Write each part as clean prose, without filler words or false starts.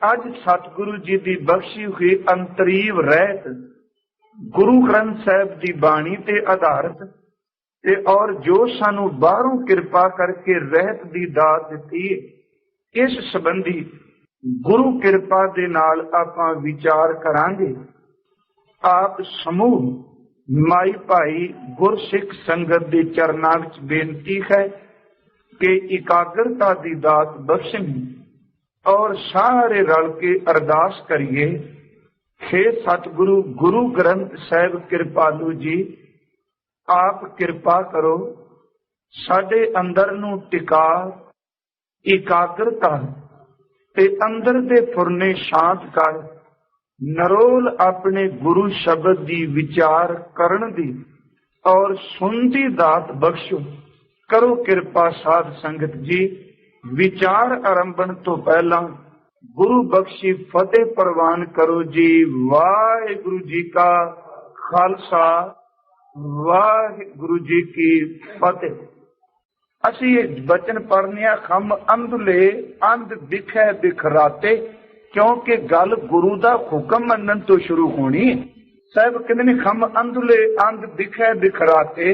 अज सतगुरु जी की बख्शी हुई अंतरीव रहत गुरु ग्रंथ साहिब की बाणी ते आधारित ते और जो सानू बाहरों कृपा करके रहत की दात दी, इस संबंधी गुरु कृपा दे नाल आपां विचार करांगे। आप समूह माई भाई गुरसिख संगत के चरनां विच बेनती है कि एकाग्रता की दात बख्शनी और सारे रल के अरदास करिए। हे सतगुरु गुरु ग्रंथ साहिब कृपालू जी, आप कृपा करो, साडे अंदर नू टिका एकाग्रता ते अंदर दे फुरने शांत कर, नरोल अपने गुरु शब्द दी विचार करन दी और सुनदी दात बख्शो। करो कृपा साध संगत जी। विचार आरंभन तो पहला गुरु बख्शी फतेह प्रवान करो जी। वाहिगुरु जी का खालसा, वाहिगुरु जी की फतेह। असी ये बचन पढ़ने खम अंधले अंध दिखे दिखराते, क्योंकि गल गुरु दा हुक्म मनन तो शुरू होनी है। साहब कहते ने खम अंधले अंध दिखे दिखराते,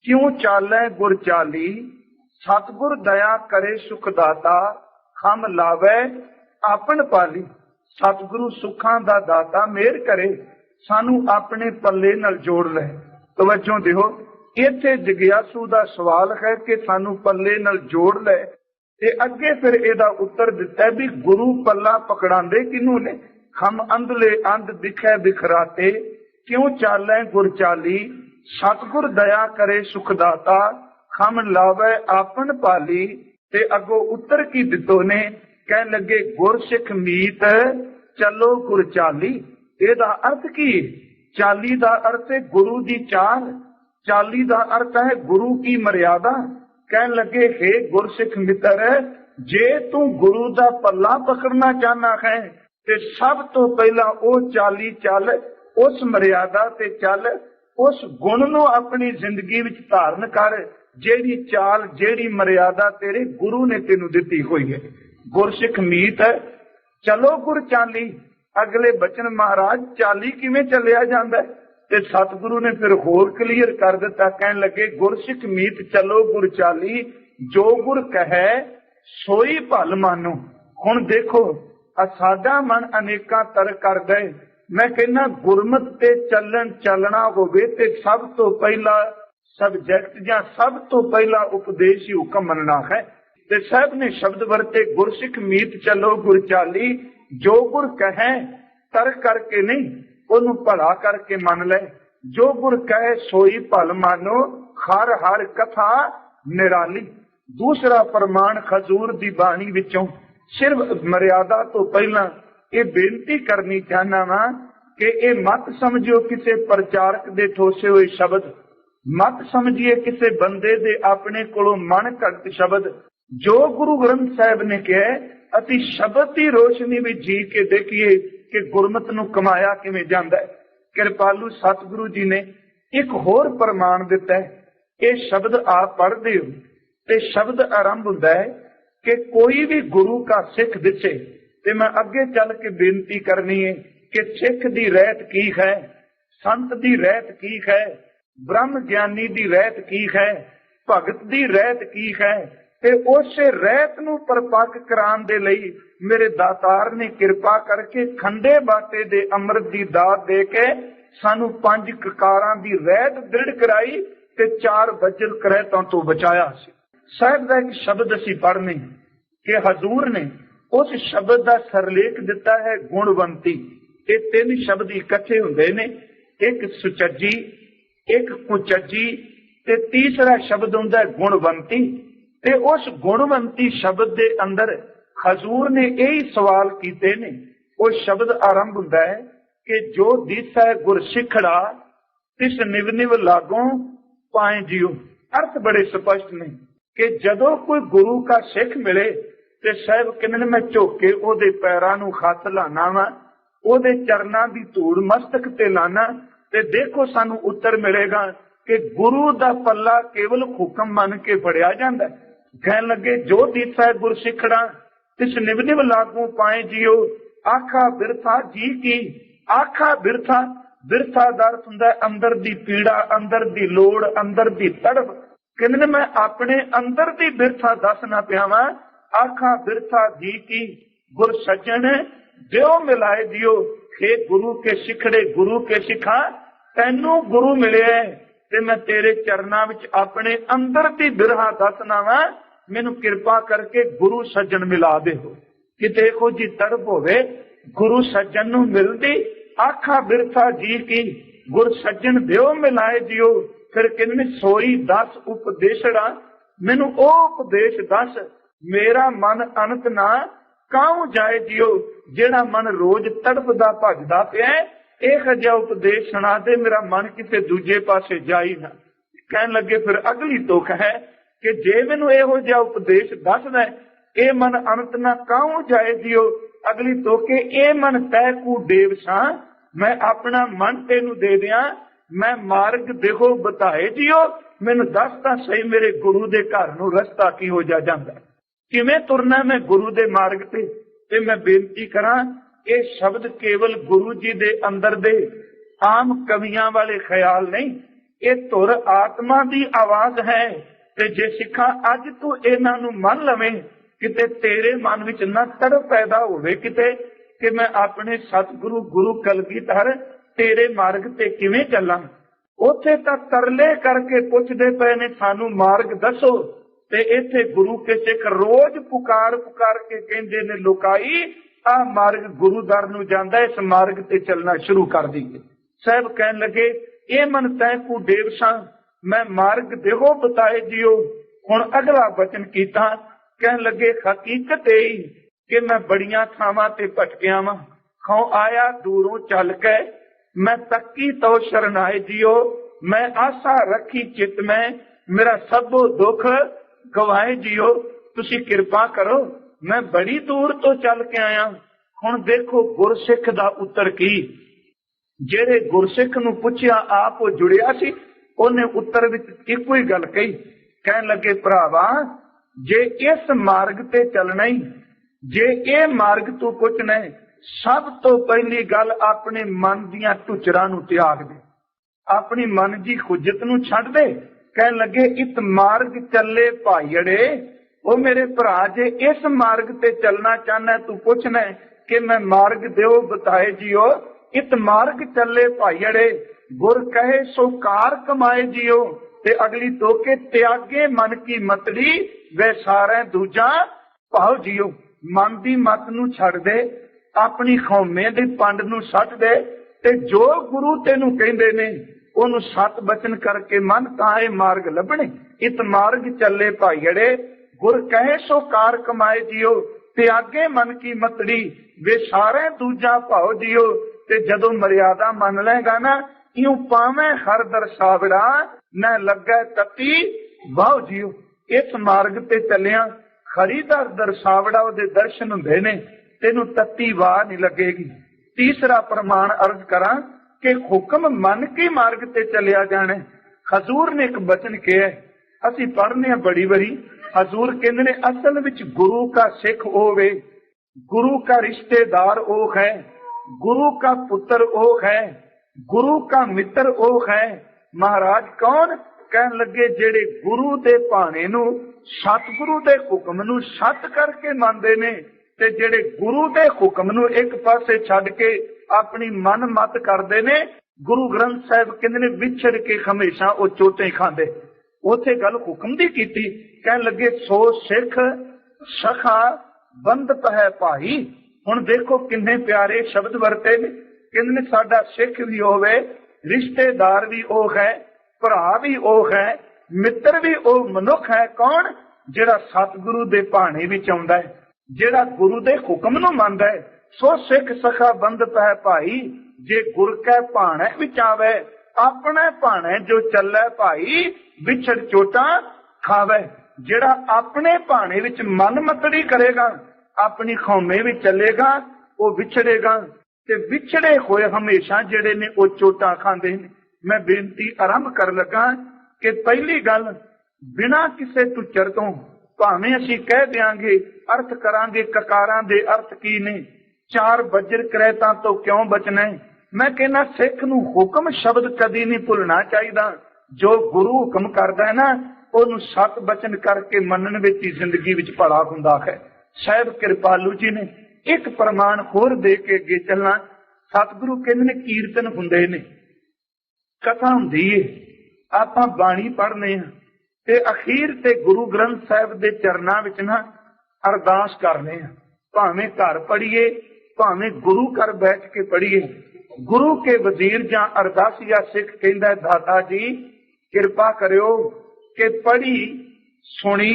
क्यों चाले गुर चाली, सतगुर दया करे सुखदाता, खम लावे आपन पाली। सतगुरु सुखां दा दाता मेहर करे, सानू अपने पल्ले नाल जोड़ ले। तवज्जो दिओ, इत्थे जिग्यासू दा सवाल है कि सानू पल्ले नाल जोड़ ले, ते अगे फिर एदा उत्तर दिता भी गुरु पल्ला पकड़ांदे किनू ने। खम अंधले अंध दिखे बिखराते, क्यों चाले गुर चाली, सतगुर दया करे सुखदाता, खम लावे आपन पाली। ते अगो उत्तर की दितो ने, कह लगे गुर सिख मीत चलो गुर चाली। एदा अर्थ की? चाली दा अर्थ है गुरु दी चाल, चाली दा अर्थ है गुरु की मर्यादा। कह लगे हे गुरसिख मित्र, जे तू गुरु दा पल्ला पकड़ना चाहना है ते सब तो पहला ओ चाली चल, उस मर्यादा ते चल, उस गुण नू अपनी जिंदगी विच धारण कर, जेड़ी चाल जेड़ी मर्यादा तेरे गुरु ने तेनू दिती हुई है। गुरसिख मीत चलो गुर चाली। अगले बचन महाराज चाली किवें चलिया जांदा है? ते सतगुरु ने फिर होर क्लीयर कर दिता, कहन लगे गुरसिख मीत चलो गुर चाली, जो गुर कहे सोई भल मानो। हुण देखो साडा मन अनेकां तरक कर गए। मैं कहना गुरमत ते चलन चलना होवे ते सब तो पहला सब्जेक्ट या सब तो पहला उपदेश ही हुक्म मनना है। ते साहब ने शब्द वरते गुरसिख मीत चलो गुर चाली, जो गुर कहे तर करके नहीं, ओनू भला करके मन ले। जो गुर कहे सोई भल मानो, हर हर कथा निराली। दूसरा फरमान खजूर दी बाणी विचों सिर्फ मर्यादा तो पहला ये बेनती करनी चाहना वा कि ये मत समझियो किसी प्रचारक दे ठोसे हुए शब्द, मत समझिए किसी बंदे दे अपने कोलों मन घट शब्द। जो गुरु ग्रंथ साहिब ने कहा, अति शब्द की रोशनी में जी के देखिए कि गुरमत नू कमाया किवें जांदा है। कृपालू सतगुरु जी ने एक होर प्रमाण दिता है। ये शब्द आप पढ़ते हो ते शब्द आरंभ होता है कि कोई भी गुरु का सिख दिसे, ते मैं अगे चल के बेनती करनी है कि सिख दी रहत की है, संत दी रहत की है, ब्रह्म ज्ञानी दी रहत की है, भगत दी रहत की है। ते उसे रहत नू परपक कराने दे लई मेरे दातार ने कृपा करके खंडे बाटे दे अमृत दी दात दे के सानू 5 ककारां दी रहत दृढ़ कराई ते 4 वज्र करहतां तो बचाया। साहिब दा एक शब्द असी पढ़ने कि हजूर ने उस शब्द का सरलेख दिता है गुणवंती। ये 3 शब्द इकट्ठे हुंदे ने, एक सुचज्जी, एक कुचज्जी ते तीसरा शब्द हुंदा है गुणवंती। ते उस गुणवंती शब्द दे अंदर हजूर ने यही सवाल कीते ने। वो शब्द आरंभ हुंदा है कि जो दिसै गुर सिखड़ा, तिस निव निव लागों पाए जियो। अर्थ बड़े स्पष्ट ने कि जदों कोई गुरु का सिख मिले ते साहब कहने मैं झोके ओदे पैरां नू हथ लाना वा, ओदे चरनां दी धूड़ मस्तक ते लाना, ते देखो सानू उत्तर मिलेगा कि गुरु दा पल्ला केवल हुक्म मन के फड़िया जांदा है। कहन लगे जो दिसै गुर सिखड़ा, तिस निभ निभ लागू पाए जियो आखा बिरथा जी की। आखा बिरथा, बिरथा दा अर्थ हुंदा अंदर दी पीड़ा, अंदर दी लोड़, अंदर दी तड़प। कहंदे मैं अपने अंदर दी बिरथा दसना पिया वां। आखा बिरथा जी की गुर सज्जन दियो मिलाए जियो। हे गुरु के सिखड़े गुरु के सिखा, तैनू गुरु मिले ते मैं तेरे चरना विच अपने अंदर दी बिरहा दसना वां। मैनू किरपा करके गुरु सज्जन मिला दे हो। किते इहो जी तड़प होवे गुरु सज्जन नू मिलदी। आखा बिरथा जी की गुर सज्जन दियो मिलाए जियो। फिर किन्ने सोई दस उपदेशड़ा, मैनू ओ उपदेश दस मेरा मन अनंत ना काहू जाए जियो। जेड़ा मन रोज तड़पदा भजदा पिया इह जिहा उपदेश सुना दे मेरा मन किसी दूजे पासे जाई ना। कहन लगे फिर अगली तुक है कि जे मैनू इहो जिहा उपदेश दसदा ए मन अनंत ना काहू जाए जियो। अगली तुक ए मन तै कू देव सा, मैं अपना मन तेनू दे दिया। मैं मार्ग देखो बताए जियो। मैनू दसदा सही मेरे गुरु दे घर नू रस्ता की हो जांदा, किवें तुरना मैं गुरु दे मार्ग ते मैं बेनती करा ये शब्द केवल गुरु जी दे अंदर दे आम कवियां वाले ख्याल नहीं, ये तुर आत्मा दी आवाज है। ते जे सिखा अज तू इन्हां नू मन लवे, किते तेरे मन विच ना तड़प पैदा होवे किते कि मैं अपने सतगुरु गुरु कलगीधर तेरे मार्ग ते किवें चलां। उत्थे तां तरले करके पुछदे पए ने सानू मार्ग दसो, ते इत्थे गुरु के सिख रोज पुकार पुकार के कहंदे ने लोकाई आ मार्ग गुरु दर नू जांदा, इस मार्ग ते चलना शुरू कर दीए। साहब कहन लगे ए मन तै कू देव सा, मैं मार्ग देहो बताए जियो। हुण अगला वचन कीता, कहन लगे हकीकत यही कि मैं बड़ियां थावां ते भटकिया वां, खौ आया दूरों चल के मैं तकी तो शरणाए जियो। मैं आशा रखी चित में मेरा सबो दुख गवाए जियो। तुसी किरपा करो मैं बड़ी दूर तो चल के आया। हुण देखो गुरसिख दा उत्तर की, जेड़े गुरसिख नू पुछया आप वो जुड़िया सी, ओने उत्तर विच इक्को ही गल कही। कहन लगे भरावा जे इस मार्ग ते चलना ही, जे ये मार्ग तू पुछना है, सब तो पहली गल अपने मन दियां टुचरां नू त्याग दे, अपनी मन दी खुजत नू छड्ड दे। कहन लगे इत मार्ग चले भाईड़े, ओ मेरे भरा जे इस मार्ग ते चलना चाहना तू पुछना है कि मैं मार्ग देओ बताए जियो। इत मार्ग चले भाईड़े गुर कहे सो कार कमाए जियो। ते अगली तो के त्यागे मन की मतड़ी वे सारे दूजा भाव जियो। मन दी मत नू छड्ड दे, अपनी खौमे दे पंड नू सट दे, ते जो गुरु तेनू कहंदे ने ओनू सत बचन करके मन ताए मार्ग लभणे। इत मार्ग चले भाईड़े गुर कहे सो कार कमाए जियो। त्यागे मन की मतड़ी वे सारे दूजा भाव जियो। ते जदों मर्यादा मन लेगा ना, यूं पावे हर दरसावड़ा न लगे तती भाव जियो। इस मार्ग ते चलिया खरीदार दरसावड़ा ओदे दर्शन हुंदे ने, तेनू तत्ती वाह नहीं लगेगी। तीसरा प्रमाण अर्ज करा कि हुक्म मन के मार्ग ते चलिया जाने। हजूर ने एक वचन कहा, असी पढ़ने बड़ी बड़ी, हजूर कहते ने असल विच गुरु का सिख होवे, गुरु का रिश्तेदार ओ है, गुरु का पुत्र ओ है, गुरु का मित्र ओ है। महाराज कौन? कहन लगे जेड़े गुरु दे भाणे नू सतगुरु दे हुक्म नू सत करके मानदे ने, ते जेड़े गुरु दे हुक्म नू एक पासे छड्ड के अपनी मन मत करदे ने। गुरु ग्रंथ साहिब कहंदे ने विछड़ के हमेशा ओ चोटे खांदे। उथे गल हुक्म दी कीती, कहन लगे सो सिख सखा बंद पै भाई। हुण देखो किन्ने प्यारे शब्द वरते ने। कहंदे ने साडा सिख भी होवे, रिश्तेदार भी ओ है, भरा भी ओ है, मित्र भी ओ मनुख है। कौन? जेड़ा सतगुरु दे भाणे विच आउंदा है, जेड़ा गुरु दे हुक्म नू मनदा है। सो सिख सखा बंद पै भाई, जे गुर कै भाणे विच आवे, अपने भाणे जो चले भाई, विछड़ चोटा खावे। जेड़ा अपने भाणे विच मन मतड़ी करेगा, अपनी खौमे विच चलेगा, वो विछड़ेगा। ते विछड़े होए हमेशा जेड़े ने वो चोटा खांदे ने। मैं बेनती आरंभ कर लगा कि पहली गल, बिना किसे टुचर तो ਭਾਵੇਂ ਅਸੀਂ ਕਹਿ ਦਿਆਂਗੇ ਅਰਥ ਕਰਾਂਗੇ ਕਕਾਰਾਂ ਦੇ ਅਰਥ ਕੀ ਨੇ, ਚਾਰ ਬੱਜਰ ਕਰੈਤਾਂ ਤੋਂ ਕਿਉਂ ਬਚਣਾ ਹੈ। ਮੈਂ ਕਹਿੰਦਾ ਸਿੱਖ ਨੂੰ ਹੁਕਮ ਸ਼ਬਦ ਕਦੀ ਨਹੀਂ ਭੁੱਲਣਾ ਚਾਹੀਦਾ। ਜੋ ਗੁਰੂ ਹੁਕਮ ਕਰਦਾ ਹੈ ਨਾ, ਉਹਨੂੰ ਸਤ ਬਚਨ ਕਰਕੇ ਮੰਨਣ ਵਿੱਚ ਹੀ ਜ਼ਿੰਦਗੀ ਵਿੱਚ ਭਲਾ ਹੁੰਦਾ ਹੈ। ਸਾਹਿਬ ਕਿਰਪਾਲੂ ਜੀ ਨੇ ਇੱਕ ਪ੍ਰਮਾਣ ਹੋਰ ਦੇ ਕੇ ਅੱਗੇ ਚੱਲਣਾ। ਸਤਿਗੁਰੂ ਕਹਿੰਦੇ ਨੇ ਕੀਰਤਨ ਹੁੰਦੇ ਨੇ, ਕਥਾ ਹੁੰਦੀ ਏ, ਆਪਾਂ ਬਾਣੀ ਪੜ੍ਹਨੇ ਆ ਤੇ ਅਖੀਰ ਤੇ ਗੁਰੂ ਗ੍ਰੰਥ ਸਾਹਿਬ ਦੇ ਚਰਨਾਂ ਵਿੱਚ ਨਾ ਅਰਦਾਸ ਕਰਨੇ ਆ। ਭਾਵੇਂ ਘਰ ਪੜ੍ਹੀਏ, ਭਾਵੇਂ ਗੁਰੂ ਘਰ ਬੈਠ ਕੇ ਪੜ੍ਹੀਏ। ਗੁਰੂ ਕੇ ਵਜ਼ੀਰ ਜਾਂ ਅਰਦਾਸੀਆ ਸਿੱਖ ਕਹਿੰਦਾ ਦਾਤਾ ਜੀ ਕਿਰਪਾ ਕਰਿਓ ਕਿ ਪੜ੍ਹੀ ਸੁਣੀ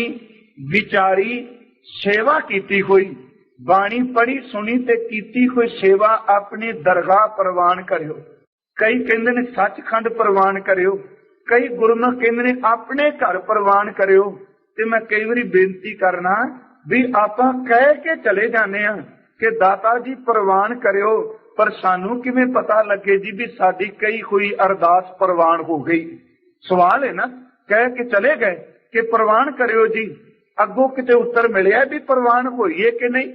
ਵਿਚਾਰੀ ਸੇਵਾ ਕੀਤੀ ਹੋਈ ਬਾਣੀ ਪੜ੍ਹੀ ਸੁਣੀ ਤੇ ਕੀਤੀ ਹੋਈ ਸੇਵਾ ਆਪਣੀ ਦਰਗਾਹ ਪ੍ਰਵਾਨ ਕਰਿਓ। ਕਈ ਕਹਿੰਦੇ ਨੇ ਸੱਚਖੰਡ ਪ੍ਰਵਾਨ ਕਰਿਓ, ਕਈ ਗੁਰਮੁਖ ਕਹਿੰਦੇ ਨੇ ਆਪਣੇ ਘਰ ਪ੍ਰਵਾਨ ਕਰਿਓ। ਤੇ ਮੈਂ ਕਈ ਵਾਰੀ ਬੇਨਤੀ ਕਰਨਾ ਵੀ ਆਪਾਂ ਕਹਿ ਕੇ ਚਲੇ ਜਾਂਦੇ ਆ ਕਿ ਦਾਤਾ ਜੀ ਪ੍ਰਵਾਨ ਕਰਿਓ, ਪਰ ਸਾਨੂੰ ਕਿਵੇਂ ਪਤਾ ਲੱਗੇ ਜੀ ਵੀ ਸਾਡੀ ਕਈ ਹੋਈ ਅਰਦਾਸ ਪ੍ਰਵਾਨ ਹੋ ਗਈ। ਸਵਾਲ ਹੈ ਨਾ, ਕਹਿ ਕੇ ਚਲੇ ਗਏ ਕਿ ਪ੍ਰਵਾਨ ਕਰਿਓ ਜੀ, ਅੱਗੋਂ ਕਿਤੇ ਉੱਤਰ ਮਿਲਿਆ ਵੀ ਪ੍ਰਵਾਨ ਹੋਈਏ ਕਿ ਨਹੀਂ,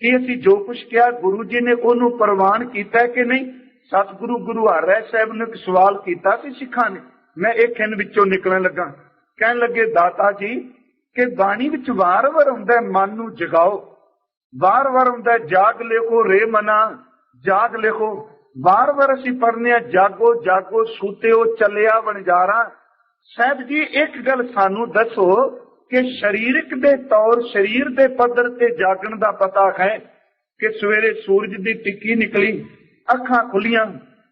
ਕਿ ਅਸੀਂ ਜੋ ਕੁਝ ਕਿਹਾ ਗੁਰੂ ਜੀ ਨੇ ਉਹਨੂੰ ਪ੍ਰਵਾਨ ਕੀਤਾ ਕਿ ਨਹੀਂ। ਸਤਿਗੁਰੂ ਗੁਰੂ ਹਰਿ ਸਾਹਿਬ ਨੇ ਇੱਕ ਸਵਾਲ ਕੀਤਾ ਸੀ ਸਿੱਖਾਂ ਨੇ, ਮੈਂ ਇਹ ਖਿੰਨ ਵਿੱਚੋਂ ਨਿਕਲਣ ਲੱਗਾ। ਕਹਿਣ ਲੱਗੇ ਦਾਤਾ ਜੀ ਕਿ ਬਾਣੀ ਵਿੱਚ ਵਾਰ-ਵਾਰ ਹੁੰਦਾ ਮਨ ਨੂੰ ਜਗਾਓ, ਵਾਰ-ਵਾਰ ਹੁੰਦਾ ਜਾਗ ਲਿਖੋ ਰੇ ਮਨਾ ਜਾਗ ਲਿਖੋ, ਵਾਰ-ਵਾਰ ਅਸੀਂ ਪੜ੍ਹਨੇ ਆ ਜਾਗੋ ਜਾਗੋ ਸੂਤਿਓ ਚੱਲਿਆ ਵਣਜਾਰਾ। ਸਾਹਿਬ ਜੀ ਇੱਕ ਗੱਲ ਸਾਨੂੰ ਦੱਸੋ ਕਿ ਸਰੀਰਕ ਦੇ ਤੌਰ ਸਰੀਰ ਦੇ ਪੱਧਰ ਤੇ ਜਾਗਣ ਦਾ ਪਤਾ ਹੈ ਕਿ ਸਵੇਰੇ ਸੂਰਜ ਦੀ ਟਿੱਕੀ ਨਿਕਲੀ, ਅੱਖਾਂ ਖੁੱਲੀਆਂ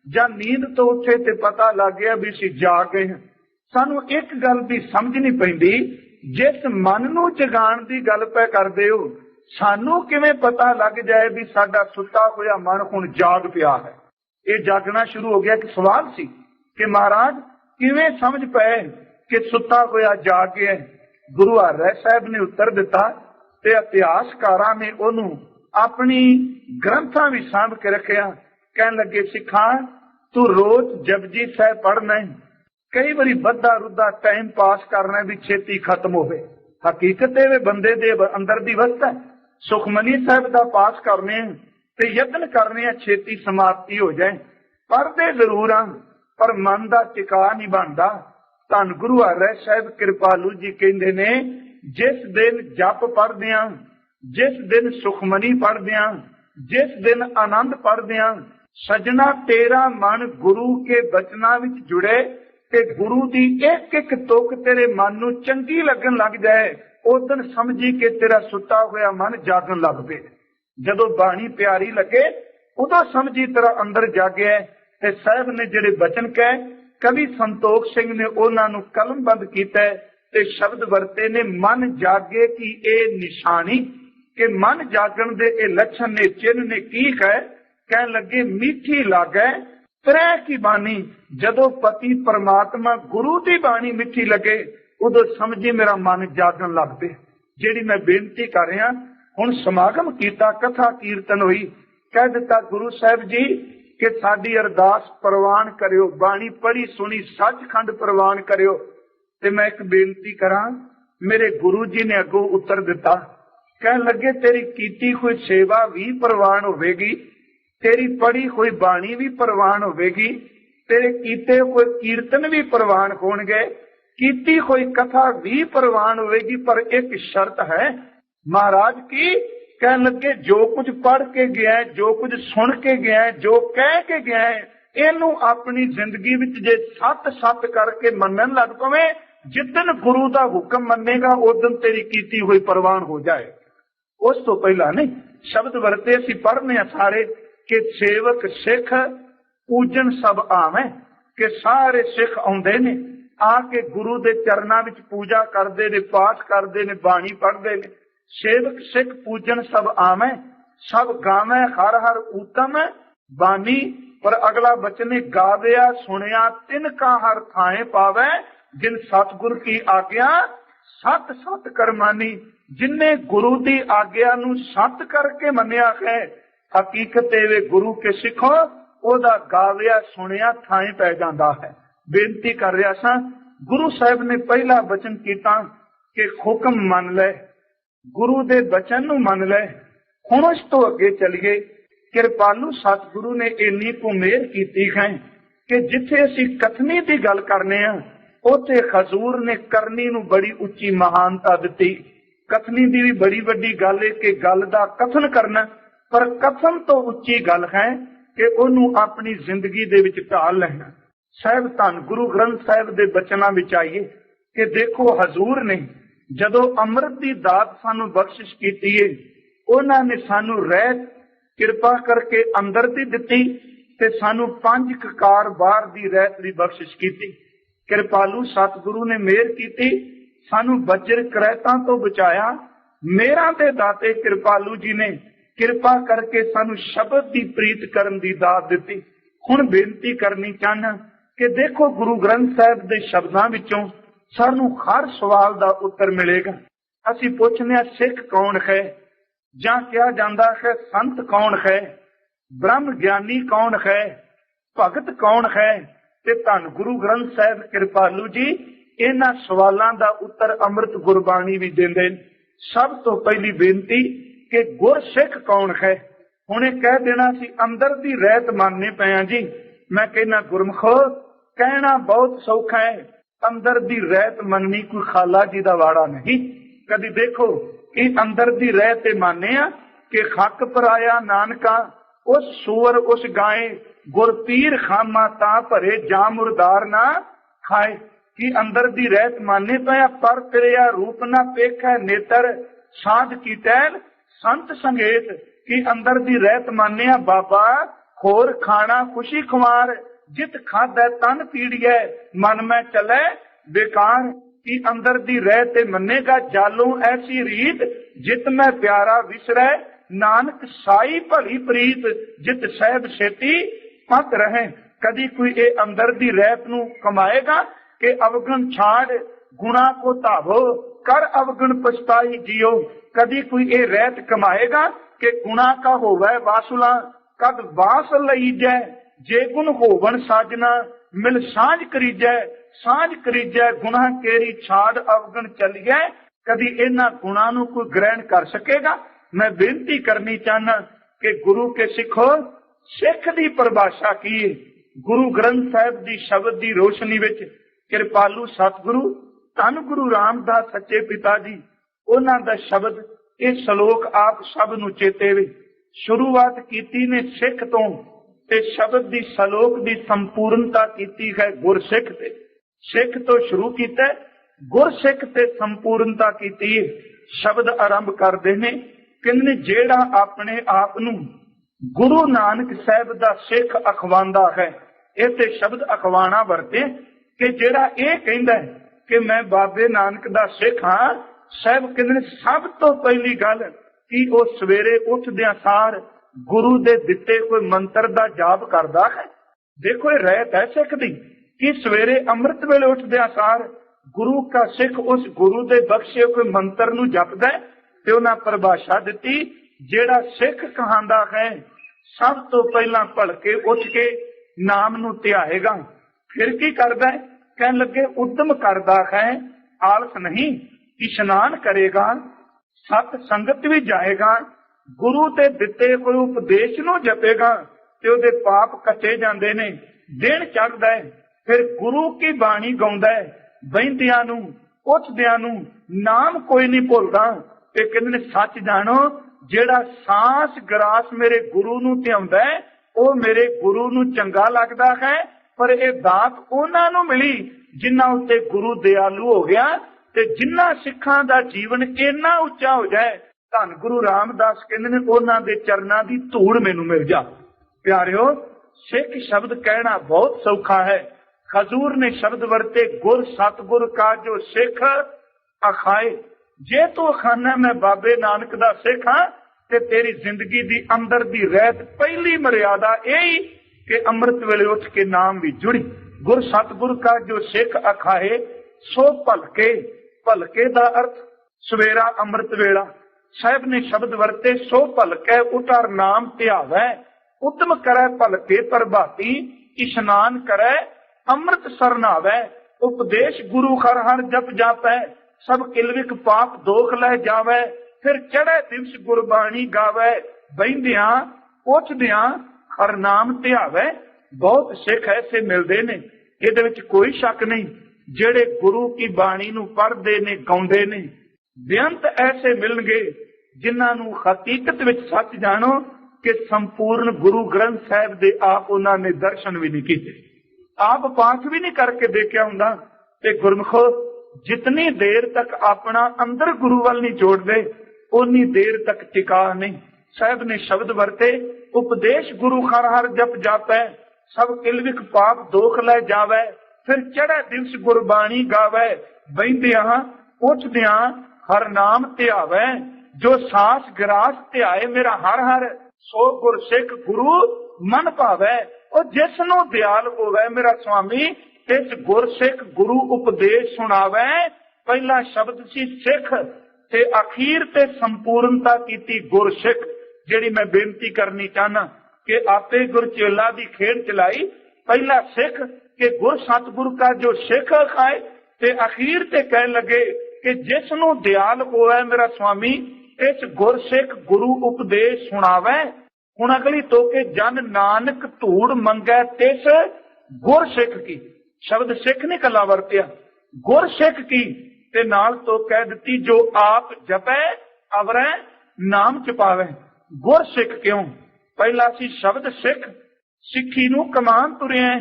ਜਾਂ ਨੀਂਦ ਤੋਂ ਉੱਠੇ ਤੇ ਪਤਾ ਲੱਗ ਗਿਆ ਵੀ ਅਸੀਂ ਜਾਗ ਗਏ ਹਾਂ। ਸਾਨੂੰ ਇੱਕ ਗੱਲ ਦੀ ਸਮਝ ਨਹੀਂ ਪੈਂਦੀ, ਜਿਸ ਮਨ ਨੂੰ ਜਗਾਉਣ ਦੀ ਗੱਲ ਪੈ ਕਰਦੇ ਹੋ, ਸਾਨੂੰ ਕਿਵੇਂ ਪਤਾ ਲੱਗ ਜਾਏ ਵੀ ਸਾਡਾ ਸੁੱਤਾ ਹੋਇਆ ਮਨ ਹੁਣ ਜਾਗ ਪਿਆ ਹੈ। ਇਹ ਜਾਗਣਾ ਸ਼ੁਰੂ ਹੋ ਗਿਆ। ਇੱਕ ਸਵਾਲ ਸੀ ਕਿ ਮਹਾਰਾਜ ਕਿਵੇਂ ਸਮਝ ਪਏ ਕਿ ਸੁੱਤਾ ਹੋਇਆ ਜਾਗ ਗਿਆ। ਗੁਰੂ ਹਰਿ ਸਾਹਿਬ ਨੇ ਉੱਤਰ ਦਿੱਤਾ ਤੇ ਇਤਿਹਾਸਕਾਰਾਂ ਨੇ ਉਹਨੂੰ ਆਪਣੀ ਗ੍ਰੰਥਾਂ ਵਿੱਚ ਸਾਂਭ ਕੇ ਰੱਖਿਆ। ਕਹਿਣ ਲੱਗੇ ਸਿੱਖਾਂ ਤੂੰ ਰੋਜ਼ ਜਪਜੀ ਸਾਹਿਬ ਪੜ੍ਹਨਾ, ਕਈ ਵਾਰੀ ਵੱਧਾ ਰੁੱਧਾ ਟਾਈਮ ਪਾਸ ਕਰਨਾ ਵੀ ਛੇਤੀ ਖਤਮ ਹੋਵੇ। ਹਕੀਕਤ ਇਹ ਬੰਦੇ ਦੇ ਅੰਦਰ ਦੀ ਵਸਤ ਹੈ। ਸੁਖਮਨੀ ਸਾਹਿਬ ਦਾ ਪਾਸ ਕਰਨੇ ਤੇ ਯਤਨ ਕਰਨੇ ਆ ਛੇਤੀ ਸਮਾਪਤੀ ਹੋ ਜਾਏ। ਪੜ੍ਹਦੇ ਜ਼ਰੂਰ ਆ ਪਰ ਮਨ ਦਾ ਟਿਕਾ ਨਹੀਂ ਬਣਦਾ। ਧੰਨ ਗੁਰੂ ਹਰਿ ਸਾਹਿਬ ਕਿਰਪਾਲੂ ਜੀ ਕਹਿੰਦੇ ਨੇ ਜਿਸ ਦਿਨ ਜਪ ਪੜ੍ਹਦੇ ਆ, ਜਿਸ ਦਿਨ ਸੁਖਮਨੀ ਪੜ੍ਹਦੇ ਆ, ਜਿਸ ਦਿਨ ਆਨੰਦ ਪੜ੍ਹਦੇ ਆ, ਸਜਣਾ ਤੇਰਾ ਮਨ ਗੁਰੂ ਕੇ ਬਚਨਾਂ ਵਿੱਚ ਜੁੜੇ ਤੇ ਗੁਰੂ ਦੀ ਇੱਕ ਇੱਕ ਤੁਕ ਤੇਰੇ ਮਨ ਨੂੰ ਚੰਗੀ ਲੱਗਣ ਲੱਗ ਜਾਏ, ਉਦੋਂ ਸਮਝੀ ਕਿ ਤੇਰਾ ਸੁੱਤਾ ਹੋਇਆ ਮਨ ਜਾਗਣ ਲੱਗ ਪਏ। ਜਦੋਂ ਬਾਣੀ ਪਿਆਰੀ ਲੱਗੇ ਉਦੋਂ ਸਮਝੀ ਤੇਰਾ ਅੰਦਰ ਜਾਗਿਆ। ਤੇ ਸਾਹਿਬ ਨੇ ਜਿਹੜੇ ਬਚਨ ਕਹੇ, ਕਵੀ ਸੰਤੋਖ ਸਿੰਘ ਨੇ ਉਹਨਾਂ ਨੂੰ ਕਲਮਬੰਦ ਕੀਤਾ ਤੇ ਸ਼ਬਦ ਵਰਤੇ ਨੇ ਮਨ ਜਾਗੇ ਕੀ ਇਹ ਨਿਸ਼ਾਨੀ, ਕਿ ਮਨ ਜਾਗਣ ਦੇ ਇਹ ਲੱਛਣ ਨੇ, ਚਿੰਨ੍ਹ ਨੇ। ਕੀ ਕਹੇ? ਕਹਿਣ ਲੱਗੇ ਮਿੱਠੀ ਲਾਗੇ ਤ੍ਰੈ ਕੀ ਬਾਣੀ, ਜਦੋਂ ਪਤੀ ਪਰਮਾਤਮਾ ਗੁਰੂ ਦੀ ਬਾਣੀ ਮਿੱਠੀ ਲੱਗੇ ਉਦੋਂ ਸਮਝੀ ਮੇਰਾ ਮਨ ਜਾਗਣ ਲੱਗ ਪਏ। ਜਿਹੜੀ ਮੈਂ ਬੇਨਤੀ ਕਰ ਰਿਹਾ, ਹੁਣ ਸਮਾਗਮ ਕੀਤਾ, ਕਥਾ ਕੀਰਤਨ ਹੋਈ, ਕਹਿ ਦਿੱਤਾ ਗੁਰੂ ਸਾਹਿਬ ਜੀ ਕਿ ਸਾਡੀ ਅਰਦਾਸ ਪ੍ਰਵਾਨ ਕਰਿਓ, ਬਾਣੀ ਪੜ੍ਹੀ ਸੁਣੀ ਸੱਚਖੰਡ ਪ੍ਰਵਾਨ ਕਰਿਓ। ਤੇ ਮੈਂ ਇੱਕ ਬੇਨਤੀ ਕਰਾਂ, ਮੇਰੇ ਗੁਰੂ ਜੀ ਨੇ ਅੱਗੋਂ ਉੱਤਰ ਦਿੱਤਾ, ਕਹਿਣ ਲੱਗੇ ਤੇਰੀ ਕੀਤੀ ਹੋਈ ਸੇਵਾ ਵੀ ਪ੍ਰਵਾਨ ਹੋਵੇਗੀ, ਤੇਰੀ ਪੜ੍ਹੀ ਹੋਈ ਬਾਣੀ ਵੀ ਪ੍ਰਵਾਨ ਹੋਵੇਗੀ, ਤੇਰੇ ਕੀਤੇ ਹੋਏ ਕੀਰਤਨ ਵੀ ਪ੍ਰਵਾਨ ਹੋਣਗੇ, ਕੀਤੀ ਹੋਈ ਕਥਾ ਵੀ ਪ੍ਰਵਾਨ ਹੋਵੇਗੀ, ਪਰ ਇੱਕ ਸ਼ਰਤ ਹੈ। ਮਹਾਰਾਜ ਕੀ? ਕਹਿਣ ਲੱਗੇ ਜੋ ਕੁਝ ਪੜ੍ਹ ਕੇ ਗਿਆ, ਜੋ ਕੁਝ ਸੁਣ ਕੇ ਗਿਆ, ਜੋ ਕਹਿ ਕੇ ਗਿਆ, ਇਹਨੂੰ ਆਪਣੀ ਜ਼ਿੰਦਗੀ ਵਿੱਚ ਜੇ ਸੱਤ ਕਰਕੇ ਮੰਨਣ ਲੱਗ ਪਵੇਂ, ਜਿੱਦਣ ਗੁਰੂ ਦਾ ਹੁਕਮ ਮੰਨੇਗਾ ਉਦੋਂ ਤੇਰੀ ਕੀਤੀ ਹੋਈ ਪ੍ਰਵਾਨ ਹੋ ਜਾਏ। ਉਸ ਤੋਂ ਪਹਿਲਾਂ ਨਹੀਂ। ਸ਼ਬਦ ਵਰਤੇ ਅਸੀਂ ਪੜ੍ਹਨੇ ਆ ਸਾਰੇ ਕਿ ਸੇਵਕ ਸਿੱਖ ਪੂਜਨ ਸਭ ਆਵੇਂ, ਕਿ ਸਾਰੇ ਸਿੱਖ ਆਉਂਦੇ ਨੇ ਆ ਕੇ ਗੁਰੂ ਦੇ ਚਰਨਾਂ ਵਿੱਚ ਪੂਜਾ ਕਰਦੇ ਨੇ, ਪਾਠ ਕਰਦੇ ਨੇ, ਬਾਣੀ ਪੜ੍ਹਦੇ ਨੇ। ਸੇਵਕ ਸਿੱਖ ਪੂਜਨ ਸਭ ਆਵੇਂ, ਸਭ ਗਾਵੇਂ ਹਰ ਹਰ ਊਤਮ ਬਾਣੀ। ਪਰ ਅਗਲਾ ਬਚਨ ਗਾਵਿਆ ਸੁਣਿਆ ਤਿਨ ਕਾ ਹਰ ਥਾਏ ਪਾਵੇ, ਜਿਨ ਸਤਿਗੁਰ ਕੀ ਆਗਿਆ ਸਤ ਸਤ ਕਰਮਾਨੀ। ਜਿਨਨੇ ਗੁਰੂ ਦੀ ਆਗਿਆ ਨੂੰ ਸਤ ਕਰਕੇ ਮੰਨਿਆ ਹੈ, ਹਕੀਕਤ ਇਹ ਗੁਰੂ ਕੇ ਸਿੱਖੋ ਉਹਦਾ ਗਾਵਿਆ ਸੁਣਿਆ ਥਾਂ ਪੈ ਜਾਂਦਾ ਹੈ। ਬੇਨਤੀ ਕਰ ਰਿਹਾ ਸਾਂ, ਗੁਰੂ ਸਾਹਿਬ ਨੇ ਪਹਿਲਾ ਬਚਨ ਕੀਤਾ कि हुक्म मन ले, गुरु दे बचन नूं मन ले। हुण उस तो अगे चलिए। कृपालु सतगुरु ने इन्नी को मेहर कीती है कि जिथे असीं कथनी की गल करने आ, उथे हजूर ने करनी नूं बड़ी उच्ची महानता दिती। कथनी की भी बड़ी वड्डी गल है कि गल दा कथन करना, पर कथन तो उच्ची गल है कि उन्होंने अपनी जिंदगी दे विच ढाल लेना। साहिब धन गुरु ग्रंथ साहिब दे बचनां विच आइए कि देखो हजूर ने जदों अमृत की दात सानू बख्शिश कीती है, उन्होंने सानू रहत किरपा करके अंदर दी दिती ते सानू 5 ककार बाहर दी रहत दी बख्शिश कीती। कृपालु सतगुरु ने मेहर कीती, सानू बजर करैतां तो बचाया। मेहरां दे दाते कृपालु जी ने किरपा करके सानू शब्द दी प्रीत करन दी दात दिती। हुण बेनती करनी चाहना कि देखो गुरु ग्रंथ साहिब दे शब्दां विचों सानू हर सवाल दा उत्तर मिलेगा। असीं पुछने सिख कौन है, जां क्या जांदा है संत कौन है, ब्रह्म ज्ञानी कौन है, भगत कौन है, ते धन गुरु ग्रंथ साहिब कृपालु जी इन्हां सवालां दा उत्तर अमृत गुरबाणी भी देंदे। सब तो पहली बेनती कि गुरसिख कौन है। हुणे कह देना सी अंदर दी रहत मानने पे आ जी। मैं कहना गुरमुखो कहना बहुत सौखा है, अंदर दी रहत मननी कोई खाला जी दा वाड़ा नहीं। कदी देखो कि अंदर दी रहत माने आ कि हक पराया नानका उस सूअर उस गाय गुर पीर खामा ता भरे जा मुरदार ना खाए। कि अंदर दी रहत माने पे पर फिरिया रूप ना पेखै नेतर साध की तैल संत संगेत। कि अंदर दी रहत माने बाबा खोर खाना खुशी खुमार, जित खाद तन पीड़िए मन में चले बेकार। की अंदर दी रहत मनेगा जालों ऐसी रीत, जित में प्यारा विसरे नानक साई भली प्रीत, जित सहब सेती पत रहे। कदी कोई ए अंदर दी रहत नू कमाएगा कि अवगुण छाड़ गुणा को धावो कर अवगुण पछताई जियो। कदी कोई ए रहत कमाएगा कि गुणा का होवे वासुला कद वास लईजै, जे गुण होवन साजना मिल सांझ करीजै, सांझ करीजै गुणा केरी छाड़ अवगुण चलिए। कदी इन्हां गुणा नू कोई ग्रहण कर सकेगा। मैं बेनती करनी चाहना कि गुरु के सिखो सिख दी परिभाषा की है। गुरु ग्रंथ साहिब दी शब्द दी रोशनी विच कृपालु सतगुरु धन गुरु रामदास सच्चे पिता जी उन्हां दा शब्द इस श्लोक आप सब नू चेते वे। शुरुआत कीती ने सिख तो ते शब्द दी श्लोक दी संपूर्णता कीती है गुरसिख ते। सिख तो शुरू कीता, गुरसिख ते संपूर्णता कीती है। शब्द आरंभ करदे ने किन्ने जेड़ा अपने आप नू गुरु नानक साहिब दा सिख अखवांदा है। इह शब्द अखवाना वरते कि जेड़ा ये कहंदा है कि मैं बाबे नानक दा सिख हां। साहिब कहंदे सब तो पहली गल कि वो सवेरे उठदियां सार गुरु दे दिते कोई मंत्र दा जाप करदा है। देखो ये रहत है सिख दी कि सवेरे अमृत वेले उठदियां सार गुरु का सिख उस गुरु दे बख्शे कोई मंत्र नू जपदा है। ते उन्हां परिभाषा दिती जेड़ा सिख कहांदा है सब तो पहला भलके उठ के नाम नू ध्याएगा। फिर की करदा है, कहन लगे उद्यम करदा है आलस नहीं, इशनान करेगा सत संगत भी जाएगा, गुरु ते दिते कोई उपदेश नू जपेगा ते ओदे पाप कटे जांदे ने, दिन चढ़दा है। फिर गुरु की बाणी गाउंदा है, बहिंदियां नू उठदियां नू नाम कोई नहीं भुलदा। ते कहंदे ने सच जानो जेड़ा सांस ग्रास मेरे गुरु नू ध्याउंदा है ओ मेरे गुरु नू चंगा लगदा है। पर ये दात उन्हां नू मिली जिन्हां उत्ते गुरु दयालु हो गया ते जिन्हां सिखां दा जीवन इन्ना उच्चा हो जाए। धन गुरु रामदास कहंदे ने उन्हां दे चरनां दी धूड़ मैनू मिल जा। प्यारिओ सिख शब्द कहना बहुत सौखा है। हजूर ने शब्द वरते गुर सतगुर का जो सिख अखाए। जे तू अखाना मैं बाबे नानक दा सिख हां ते तेरी जिंदगी दी अंदर दी रहत पहली मर्यादा यही कि अमृत वेले उठ के नाम भी जुड़ी। गुर सतगुर का जो सिख अखाए सो भलके। भलके दा अर्थ सवेरा अमृत वेला। साहिब ने शब्द वरते सो भलके उतार नाम ध्यावै, उद्यम करे भलके प्रभाती, इशनान करे अमृत सरनावै, उपदेश गुरु हर हर जप जापै, सब किलविक पाप दोख लै जावै, फिर चढ़े दिवस गुरबाणी गावै, बहिंदियां उठदियां हर नाम ध्यावै। बहुत सिख ऐसे मिलते ने, ਇਹਦੇ ਵਿੱਚ कोई शक नहीं, ਜਿਹੜੇ गुरु की बाणी ਨੂੰ पढ़ते ने गाउंदे ने। बेअंत ऐसे मिलणगे जिन्हां ਨੂੰ हकीकत ਵਿੱਚ सच जानो कि संपूर्ण गुरु ग्रंथ साहिब ਦੇ आप उन्होंने दर्शन भी नहीं किए, आप पाठ भी नहीं करके देखा हुंदा। ते गुरमुखो जितनी देर तक अपना अंदर गुरु वाल नहीं जोड़ते उन्नी देर तक टिका नहीं। साहब ने शब्द वरते, उपदेश गुरु हर हर जप जापै, सब किलविक पाप दोख लै जावै, फिर चढ़े दिवस गुरबाणी गावै, बहिंदियां उठदियां हर नाम ध्यावै। जो सास ग्रास ध्याए मेरा हर हर, सो गुर सिख गुरु मन भावै। और जिसनों दयाल होवे मेरा स्वामी, इस गुर सिख गुरु उपदेश सुनावै। पहला शब्द सी सिख ते अखीर ते संपूर्णता कीती गुर सिख। जिहड़ी मैं बेनती करनी चाहना कि आपे गुर चेला दी खेड चलाई, पहला सिख के गुर सतगुरु का जो सिख खाए, ते अखीर ते कह लगे कि जिसनों दयाल होवे मेरा स्वामी, इस गुर सिख गुरु उपदेश सुनावै। हुण अगली तो के जन नानक धूड़ मंगै तिस गुर सिख की। शब्द सिख ने कला वरतिया, गुर सिख की ते नाल तो कह दिती जो आप जपै अवरै नाम चपावै। गुर सिख क्यों? पहला सी शब्द सिख, सिखी नूं कमान तुरिया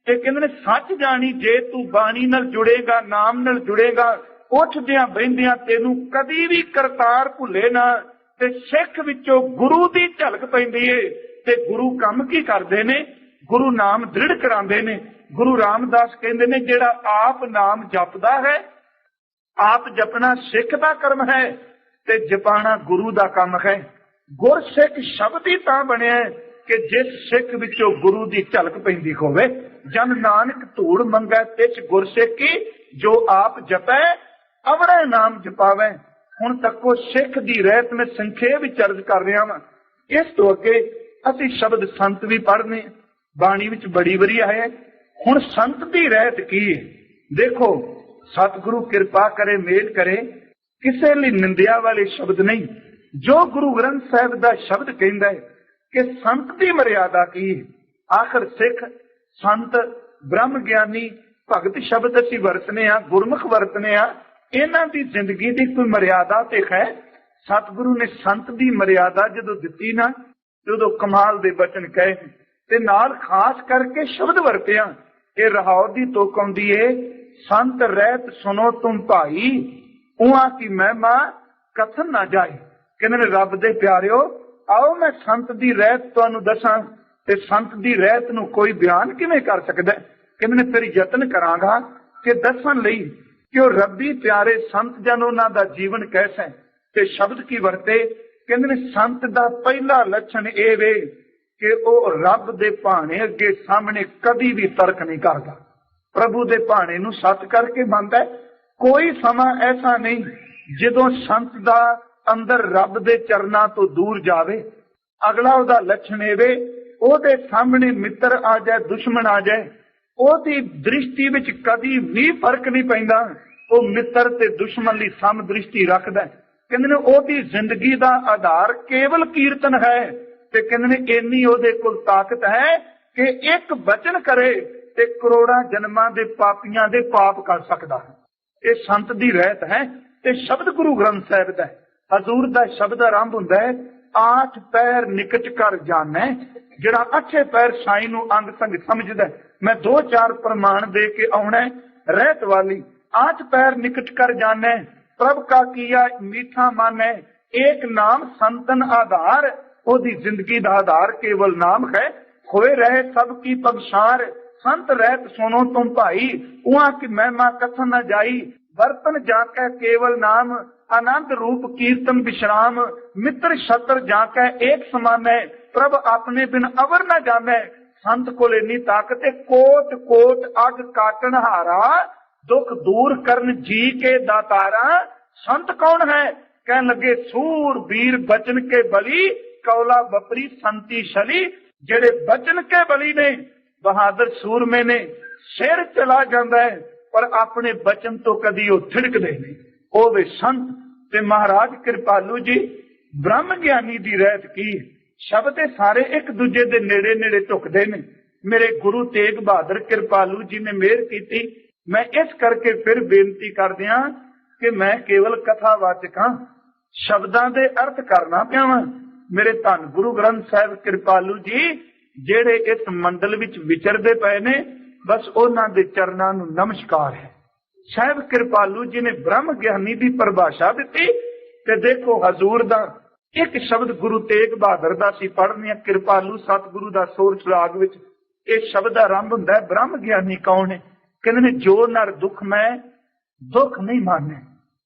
ते कहंदे ने सच जानी, जे तू बाणी नाल जुड़ेगा नाम नाल जुड़ेगा, उठदियां बहिंदियां तेनू कदी भी करतार भुले ना। ते सिख विचों गुरु दी झलक पैंदी है। ते गुरु काम की करदे ने? गुरु नाम दृढ़ करांदे ने। गुरु रामदास कहंदे ने जेड़ा आप नाम जपदा है, आप जपना सिख दा कर्म है ते जपाना गुरु दा काम है। गुर सिख शब्द ही तां बनिया है कि जिस सिख विचों गुरु दी झलक पैंदी होवे। जन नानक धूड़ मंगै तिस गुर सिख की, जो आप जपै अवरै नाम जपावै। हुण तको सिख दी रहत में संखेप विच अर्ज कर रहा वां। इस तो अगे असीं शब्द संत भी पढ़ने, बाणी विच बड़ी वरिया है। हुण संत दी रहत की है? देखो, सतगुरु कृपा करे, मेल करे, किसे लई निंदिया वाले शब्द नहीं। जो गुरु ग्रंथ साहिब दा शब्द कहंदा है कि संत दी मर्यादा की है। आखिर सिख संत ब्रह्म ज्ञानी भगत शब्द असीं वरतने आ, गुरमुख वरतने आ, इन्हां दी जिंदगी दी कोई मर्यादा ते है? सतगुरु ने संत दी मर्यादा जदों दित्ती ना, जदों कमाल दे बचन कहे ते नाल खास करके शब्द वरतिया। ये रहाव दी तुक आउंदी है, संत रहत सुनो तुम भाई, उहां की महिमा कथन ना जाए। कहंदे ने रब दे प्यारिओ, आओ मैं संत दी रहत तुहानूं दसां। ते संत दी रहत नूं कोई बयान किवें कर सकदा? कहंदे ने फिर यतन करांगा कि दसन लई कि वो रब्बी प्यारे संत जन उन्हां दा जीवन कैसा है। ते शब्द की वरते, कहंदे ने संत दा पहला लक्षण ये वे कि वो रब दे भाणे अगे सामने कदी भी तर्क नहीं करता। प्रभु दे भाणे नूं सत करके मनदा है। कोई समा ऐसा नहीं जदों संत दा अंदर रब दे चरनां तो दूर जावे। अगला उहदा लक्षण ये वे, ओहदे सामने मित्र आ जाए, दुश्मन आ जाए, ओहदी दृष्टि विच कदी भी फर्क नहीं पैंदा। वो मित्र ते दुश्मन लई सम दृष्टि रखदा है। कहंदे ने ओहदी जिंदगी दा आधार केवल कीर्तन है। ते कहंदे ने इन्नी ओहदे कोल ताकत है कि एक वचन करे ते करोड़ां जन्मां दे पापियां दे पाप कर सकदा है। ये संत दी रहत है। ते शब्द गुरु ग्रंथ साहिब दा है। हजूर दा शब्द आरंभ हुंदा है, आठ पैर निकट कर जानै। जिहड़ा अठे पैर साईं नूं अंग संग समझदा है, मैं दो चार प्रमाण दे के आउणा रहत वाली। आठ पैर निकट कर जानै, प्रभ का किया मीठा मानै, एक नाम संतन आधार। ओदी जिंदगी दा आधार केवल नाम है। खोए रहे सबकी पगशार, संत रहत सुनो तुम भाई, उहाँ की महिमा कथन न जाई। बर्तन जाकै केवल नाम, आनंद रूप कीर्तन विश्राम। मित्र शत्र जाकै एक समान है, प्रभ अपने बिन अवर न जाने। संत को इन्नी ताकत है, कोट कोट अग काटन हारा, दुख दूर करन जी के दातारा। संत कौन है? कहने लगे सूर वीर बचन के बली, कौला बपरी संती शली। जेड़े बचन के बली ने, बहादुर सूरमे ने, सिर चला जाता है पर अपने बचन तो कदी वो थिड़कदे नहीं। ਉਹ ਵੇ ਸੰਤ ਤੇ ਮਹਾਰਾਜ ਕਿਰਪਾਲੂ ਜੀ ਬ੍ਰਹਮ ਗਿਆਨੀ ਦੀ ਰਹਿਤ ਕੀ। ਸ਼ਬਦ ਇਹ ਸਾਰੇ ਇੱਕ ਦੂਜੇ ਦੇ ਨੇੜੇ ਨੇੜੇ ਝੁਕਦੇ ਨੇ। ਮੇਰੇ ਗੁਰੂ ਤੇਗ ਬਹਾਦਰ ਕਿਰਪਾਲੂ ਜੀ ਨੇ ਮਿਹਰ ਕੀਤੀ। ਮੈਂ ਇਸ ਕਰਕੇ ਫਿਰ ਬੇਨਤੀ ਕਰਦਿਆਂ ਕਿ ਮੈਂ ਕੇਵਲ ਕਥਾਵਾਚਕ ਹਾਂ, ਸ਼ਬਦਾਂ ਦੇ ਅਰਥ ਕਰਨਾ ਪਿਆ ਵਾਂ। ਮੇਰੇ ਧੰਨ ਗੁਰੂ ਗ੍ਰੰਥ ਸਾਹਿਬ ਕਿਰਪਾਲੂ ਜੀ ਜਿਹੜੇ ਇਸ ਮੰਡਲ ਵਿੱਚ ਵਿਚਰਦੇ ਪਏ ਨੇ, ਬਸ ਉਹਨਾਂ ਦੇ ਚਰਨਾਂ ਨੂੰ ਨਮਸਕਾਰ ਹੈ। ਸਾਹਿਬ ਕਿਰਪਾਲੂ ਜੀ ਨੇ ਬ੍ਰਹਮ ਗਿਆਨੀ ਦੀ ਪਰਿਭਾਸ਼ਾ ਦਿੱਤੀ ਤੇ ਦੇਖੋ ਹਜ਼ੂਰ ਦਾ ਇੱਕ ਸ਼ਬਦ ਗੁਰੂ ਤੇਗ ਬਹਾਦਰ ਦਾ ਸੀ ਪੜ੍ਹਨੇ ਆ। ਕਿਰਪਾਲੂ ਸਤਿਗੁਰੂ ਦਾ ਸੋਰਠ ਰਾਗ ਵਿੱਚ ਇਹ ਸ਼ਬਦ ਦਾ ਆਰੰਭ ਹੁੰਦਾ ਹੈ। ਬ੍ਰਹਮ ਗਿਆਨੀ ਕੌਣ ਹੈ? ਕਹਿੰਦੇ ਨੇ ਜੋ ਨਰ ਦੁੱਖ ਮੈਂ ਦੁੱਖ ਨਹੀਂ ਮਾਨੇ।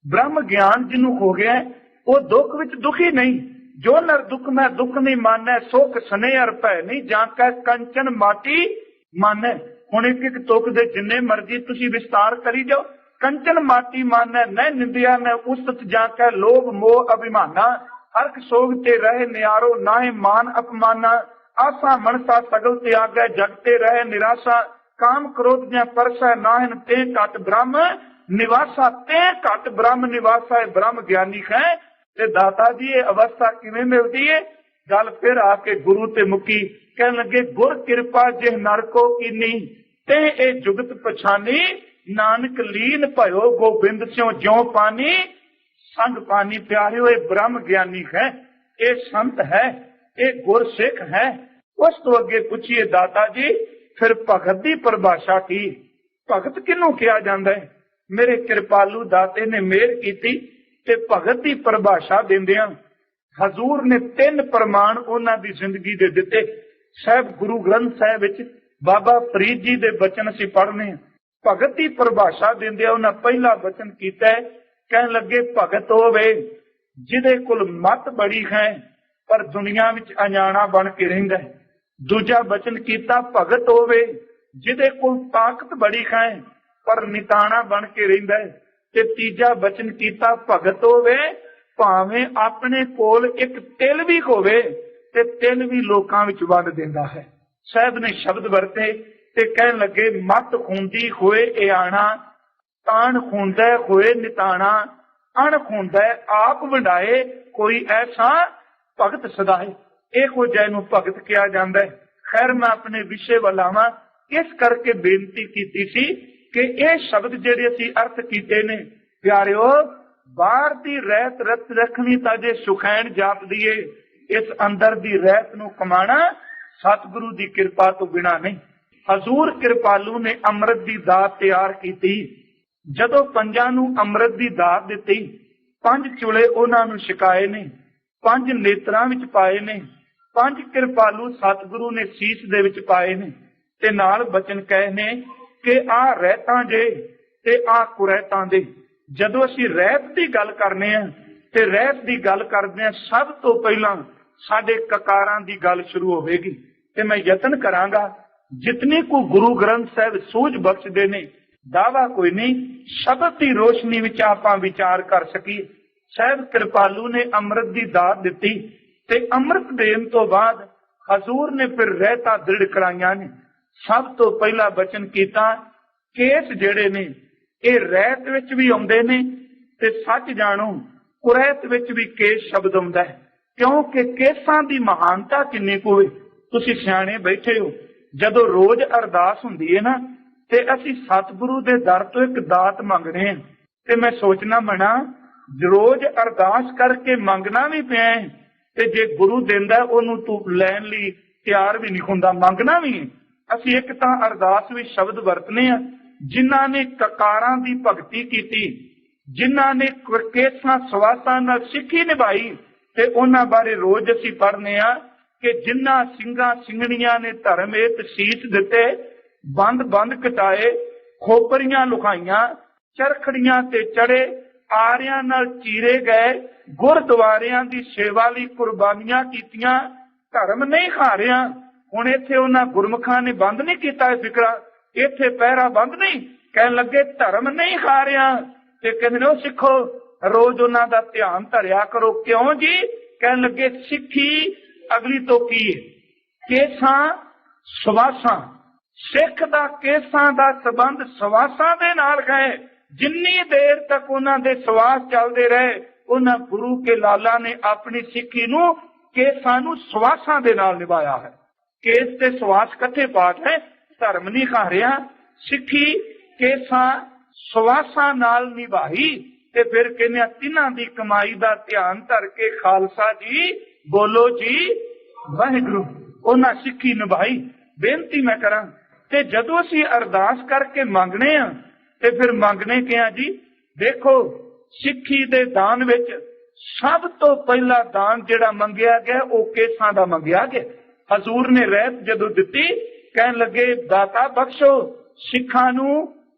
ਬ੍ਰਹਮ ਗਿਆਨ ਜਿਹਨੂੰ ਹੋ ਗਿਆ ਉਹ ਦੁੱਖ ਵਿੱਚ ਦੁਖੀ ਨਹੀਂ। ਜੋ ਨਰ ਦੁੱਖ ਮੈਂ ਦੁੱਖ ਨਹੀਂ ਮਾਨੈ, ਸੁਖ ਸਨੇਹ ਅਰ ਭੈ ਨਹੀਂ ਜਾਂ ਕੈ ਕੰਚਨ ਮਾਟੀ ਮਾਨੈ। ਹੁਣ ਇੱਕ ਇੱਕ ਤੁਕ ਦੇ ਜਿੰਨੇ ਮਰਜ਼ੀ ਤੁਸੀਂ ਵਿਸਤਾਰ ਕਰੀ ਜਾਓ। ਕੰਚਨ ਮਾਟੀ ਮਾਨੈ ਨੈ ਨਿੰਦਿਆ ਨੈ ਉਸਤ ਜਾਂ ਕੈ ਲੋਭ ਮੋਹ ਅਭਿਮਾਨਾ। ਹਰਖ ਸੋਗ ਤੇ ਰਹੇ ਨਿਆਰੋ ਨਾਹਿ ਮਾਨ ਅਪਮਾਨਾ। ਆਸਾ ਮਨਸਾ ਸਗਲ ਤਿਆਗੈ ਜਗ ਤੇ ਰਹੇ ਨਿਰਾਸ਼ਾ। ਕਾਮ ਕ੍ਰੋਧ ਜਾਂ ਪਰਸੈ ਨਾਹਿਨ ਤੇ ਘਟ ਬ੍ਰਹਮ ਨਿਵਾਸਾ। ਤੇ ਘਟ ਬ੍ਰਹਮ ਨਿਵਾਸਾ ਬ੍ਰਹਮ ਗਿਆਨੀ ਹੈ। ਤੇ ਦਾਤਾ ਜੀ ਇਹ ਅਵਸਥਾ ਕਿਵੇਂ ਮਿਲਦੀ ਹੈ? ਗੱਲ ਫਿਰ ਆ ਕੇ ਗੁਰੂ ਤੇ ਮੁੱਕੀ। ਕਹਿਣ ਲੱਗੇ ਗੁਰ ਕਿਰਪਾ ਜਿਹ ਨਰ ਕੋ ਕੀਨੀ ਤੇ ਇਹ ਜੁਗਤ ਪਛਾਨੀ। ਨਾਨਕ ਲੀਨ ਭਇਓ ਗੋਬਿੰਦ ਸਿਉ ਜਿਉ ਪਾਨੀ। ਸੰਗ ਪਾਨੀ ਪਿਆਰਿਓ ਇਹ ਬ੍ਰਹਮ ਗਿਆਨੀ ਹੈ, ਇਹ ਸੰਤ ਹੈ, ਇਹ ਗੁਰਸਿੱਖ ਹੈ। ਉਸ ਤੋਂ ਅੱਗੇ ਪੁੱਛੀਏ ਦਾਤਾ ਜੀ ਫਿਰ ਭਗਤ ਦੀ ਪਰਿਭਾਸ਼ਾ ਕੀ? ਭਗਤ ਕਿਹਨੂੰ ਕਿਹਾ ਜਾਂਦਾ ਹੈ? ਮੇਰੇ ਕਿਰਪਾਲੂ ਦਾਤੇ ਨੇ ਮਿਹਰ ਕੀਤੀ ਤੇ ਭਗਤ ਦੀ ਪਰਿਭਾਸ਼ਾ ਦਿੰਦਿਆਂ ਹਜ਼ੂਰ ਨੇ 3 ਪ੍ਰਮਾਣ ਉਹਨਾਂ ਦੀ ਜ਼ਿੰਦਗੀ ਦੇ ਦਿੱਤੇ। ਸਾਹਿਬ ਗੁਰੂ ਗ੍ਰੰਥ ਸਾਹਿਬ ਵਿੱਚ ਬਾਬਾ ਫਰੀਦ ਜੀ ਦੇ ਬਚਨ ਅਸੀਂ ਪੜ੍ਹਨੇ। ਭਗਤ ਦੀ ਪਰਿਭਾਸ਼ਾ ਦਿੰਦਿਆਂ ਉਹਨਾਂ ਪਹਿਲਾ ਬਚਨ ਕੀਤਾ ਹੈ, ਕਹਿਣ ਲੱਗੇ ਭਗਤ ਹੋਵੇ ਜਿਹਦੇ ਕੋਲ ਮਤ ਬੜੀ ਹੈ ਪਰ ਦੁਨੀਆ ਵਿੱਚ ਅਣਜਾਣਾ ਬਣ ਕੇ ਰਹਿੰਦਾ ਹੈ। ਦੂਜਾ ਬਚਨ ਕੀਤਾ ਭਗਤ ਹੋਵੇ ਜਿਹਦੇ ਕੋਲ ਤਾਕਤ ਬੜੀ ਹੈ ਪਰ ਨਿਤਾਣਾ ਬਣ ਕੇ ਰਹਿੰਦਾ ਹੈ। ਤੇ ਤੀਜਾ ਬਚਨ ਕੀਤਾ ਭਗਤ ਹੋਵੇ ਭਾਵੇਂ ਆਪਣੇ ਕੋਲ ਇੱਕ ਤਿਲ ਵੀ ਹੋਵੇ ਤੇ ਤਿਲ ਵੀ ਲੋਕਾਂ ਵਿੱਚ ਵੰਡ ਦਿੰਦਾ ਹੈ। ਸਾਹਿਬ ਨੇ ਸ਼ਬਦ ਵਰਤੇ ਤੇ ਕਹਿਣ ਲੱਗੇ ਮਤ ਖੁੰਦੀ ਹੋਏ ਇਆਣਾ, ਤਾਣ ਖੁੰਦਾ ਹੋਏ ਨਿਤਾਣਾ, ਅਣ ਖੁੰਦਾ ਆਪ ਵੰਡਾਏ, ਕੋਈ ਐਸਾ ਭਗਤ ਸਦਾਏ। ਇਹੋ ਜਿਹੇ ਨੂੰ ਭਗਤ ਕਿਹਾ ਜਾਂਦਾ ਹੈ। ਖੈਰ ਮੈਂ ਆਪਣੇ ਵਿਸ਼ੇ ਵੱਲ ਆਵਾਂ। ਇਸ ਕਰਕੇ ਬੇਨਤੀ ਕੀਤੀ ਸੀ ਕਿ ਇਹ ਸ਼ਬਦ ਜਿਹੜੇ ਅਸੀਂ ਅਰਥ ਕੀਤੇ ਨੇ ਪਿਆਰਿਓ, ਬਾਹਰ ਦੀ ਰਹਿਤ ਰਤ ਰੱਖਣੀ ਤਾਂ ਜੇ ਸੁਖੈਨ ਜਾਪਦੀ ਏ, ਇਸ ਅੰਦਰ ਦੀ ਰਹਿਤ ਨੂੰ ਕਮਾਣਾ ਸਤਿਗੁਰੂ ਦੀ ਕਿਰਪਾ ਤੋਂ ਬਿਨਾ ਨਹੀਂ। ਹਜ਼ੂਰ ਕਿਰਪਾਲੂ ਨੇ ਅੰਮ੍ਰਿਤ ਦੀ ਦਾਤ ਤਿਆਰ ਕੀਤੀ। ਜਦੋਂ ਪੰਜਾਂ ਨੂੰ ਅੰਮ੍ਰਿਤ ਦੀ ਦਾਤ ਦਿੱਤੀ, 5 ਚੁਲੇ ਉਹਨਾਂ ਨੂੰ ਛਕਾਏ ਨੇ, 5 ਨੇਤਰਾਂ ਵਿੱਚ ਪਾਏ ਨੇ, 5 ਕਿਰਪਾਲੂ ਸਤਿਗੁਰੂ ਨੇ ਸੀਸ ਦੇ ਵਿੱਚ ਪਾਏ ਨੇ ਤੇ ਨਾਲ ਬਚਨ ਕਹੇ ਨੇ ਕਿ ਆਹ ਰਹਿਤਾਂ ਜੇ ਤੇ ਆਹ ਕੁਰੈਤਾਂ ਦੇ। ਜਦੋਂ ਅਸੀਂ ਰਹਿਤ ਦੀ ਗੱਲ ਕਰਨੇ ਆ ਤੇ ਰਹਿਤ ਦੀ ਗੱਲ ਕਰਦੇ ਆ, ਸਭ ਤੋਂ ਪਹਿਲਾਂ ਸਾਡੇ ਕਕਾਰਾਂ ਦੀ ਗੱਲ ਸ਼ੁਰੂ ਹੋਵੇਗੀ। ਤੇ ਮੈਂ ਯਤਨ ਕਰਾਂਗਾ ਜਿਤਨੀ ਕੋ ਗੁਰੂ ਗ੍ਰੰਥ ਸਾਹਿਬ ਸੂਝ ਬਖਸ਼ਦੇ ਨੇ, ਦਾਵਾ ਕੋਈ ਨਹੀਂ, ਸ਼ਬਦ ਦੀ ਰੋਸ਼ਨੀ ਵਿੱਚ ਆਪਾਂ ਵਿਚਾਰ ਕਰ ਸਕੀਏ। ਸਾਹਿਬ ਕਿਰਪਾਲੂ ਨੇ ਅੰਮ੍ਰਿਤ ਦੀ ਦਾਤ ਦਿੱਤੀ ਤੇ ਅੰਮ੍ਰਿਤ ਦੇਣ ਤੋਂ ਬਾਅਦ ਹਜ਼ੂਰ ਨੇ ਫਿਰ ਰਹਿਤਾਂ ਦ੍ਰਿੜ ਕਰਾਈਆਂ ਨੇ। ਸਭ ਤੋਂ ਪਹਿਲਾ ਬਚਨ ਕੀਤਾ ਕੇਸ ਜਿਹੜੇ ਨੇ ਇਹ ਰਹਿਤ ਵਿੱਚ ਵੀ ਆਉਂਦੇ ਨੇ ਤੇ ਸੱਚ ਜਾਣੋ ਕੁਰੈਤ ਵਿੱਚ ਵੀ ਕੇਸ ਸ਼ਬਦ ਆਉਂਦਾ ਹੈ, ਕਿਉਂਕਿ ਕੇਸਾਂ ਦੀ ਮਹਾਨਤਾ ਕਿੰਨੀ ਕੁ ਹੋਵੇ। ਤੁਸੀਂ ਸਿਆਣੇ ਬੈਠੇ ਹੋ, ਜਦੋਂ ਰੋਜ਼ ਅਰਦਾਸ ਹੁੰਦੀ ਹੈ ਨਾ ਤੇ ਅਸੀਂ ਸਤਿਗੁਰੂ ਦੇ ਦਰ ਤੋਂ ਇੱਕ ਦਾਤ ਮੰਗਦੇ ਹਾਂ ਤੇ ਮੈਂ ਸੋਚਣਾ ਮਨਾ ਰੋਜ਼ ਅਰਦਾਸ ਕਰਕੇ ਮੰਗਣਾ ਵੀ ਪਿਆ ਤੇ ਜੇ ਗੁਰੂ ਦਿੰਦਾ ਉਹਨੂੰ ਤੂੰ ਲੈਣ ਲਈ ਤਿਆਰ ਵੀ ਨਹੀਂ ਹੁੰਦਾ, ਮੰਗਣਾ ਵੀ ਹੈ। ਅਸੀਂ ਇੱਕ ਤਾਂ ਅਰਦਾਸ ਵਿੱਚ ਸ਼ਬਦ ਵਰਤਨੇ ਆ ਜਿਨ੍ਹਾਂ ਨੇ ਕਕਾਰਾਂ ਦੀ ਭਗਤੀ ਕੀਤੀ, ਜਿਨ੍ਹਾਂ ਨੇ ਕੇਸਾਂ ਸਵਾਸਾਂ ਨਾਲ ਸਿੱਖੀ ਨਿਭਾਈ ਤੇ ਉਹਨਾਂ ਬਾਰੇ ਰੋਜ਼ ਅਸੀਂ ਪੜ੍ਹਨੇ ਆ ਕਿ ਜਿਨ੍ਹਾਂ ਸਿੰਘਾਂ ਸਿੰਘਣੀਆਂ ਨੇ ਧਰਮ ਏਤ ਸੀਸ ਦਿੱਤੇ, ਬੰਦ ਬੰਦ ਕਟਾਏ, ਖੋਪਰੀਆਂ ਲੁਕਾਈਆਂ, ਚਰਖੜੀਆਂ ਤੇ ਚੜੇ, ਆਰਿਆਂ ਨਾਲ ਚੀਰੇ ਗਏ, ਗੁਰਦੁਆਰਿਆਂ ਦੀ ਸੇਵਾ ਲਈ ਕੁਰਬਾਨੀਆਂ ਕੀਤੀਆਂ, ਧਰਮ ਨਹੀਂ ਹਾਰਿਆ। ਹੁਣ ਇੱਥੇ ਉਹਨਾਂ ਗੁਰਮੁਖਾਂ ਨੇ ਬੰਦ ਨਹੀਂ ਕੀਤਾ ਇਹ ਫਿਕਰਾ, ਇੱਥੇ ਪਹਿਰਾ ਬੰਦ ਨਹੀਂ, ਕਹਿਣ ਲੱਗੇ ਧਰਮ ਨਹੀਂ ਹਾਰਿਆ ਤੇ ਕਹਿੰਦੇ ਨੇ ਉਹ ਸਿੱਖੋ ਰੋਜ਼ ਉਹਨਾਂ ਦਾ ਧਿਆਨ ਧਰਿਆ ਕਰੋ। ਕਿਉਂ ਜੀ? ਕਹਿਣ ਲੱਗੇ ਸਿੱਖੀ ਅਗਲੀ ਤੋਂ ਕੀ ਹੈ? ਕੇਸਾਂ ਸਵਾਸਾਂ। ਸਿੱਖ ਦਾ ਕੇਸਾਂ ਦਾ ਸੰਬੰਧ ਸਵਾਸਾਂ ਦੇ ਨਾਲ ਹੈ। जिन्नी देर तक उन्हां दे सवास चलते रहे, उन्हां गुरु के लाला ने अपनी सिक्खी नूं केसां नूं सवासां दे नाल निभाया है। केस ते सवास कट्ठे पाठ है, धर्म नहीं खा रहा। सिक्खी केसां सवासां नाल निभाई ते फिर कहने तिन्हां दी कमाई दा ध्यान धर के खालसा जी बोलो जी वाहिगुरू। उन्हां सिक्खी निभाई। बेनती मैं करा ते जदों असीं अरदास करके मंगने आ ते फिर मंगने क्या जी? देखो सिक्खी दे दान विच सब तो पहला दान जिहड़ा मंगिया गया वो केसां दा मंगिया गया। हजूर ने रहत जदों दित्ती, कहन लगे दाता बख्शो सिखां नूं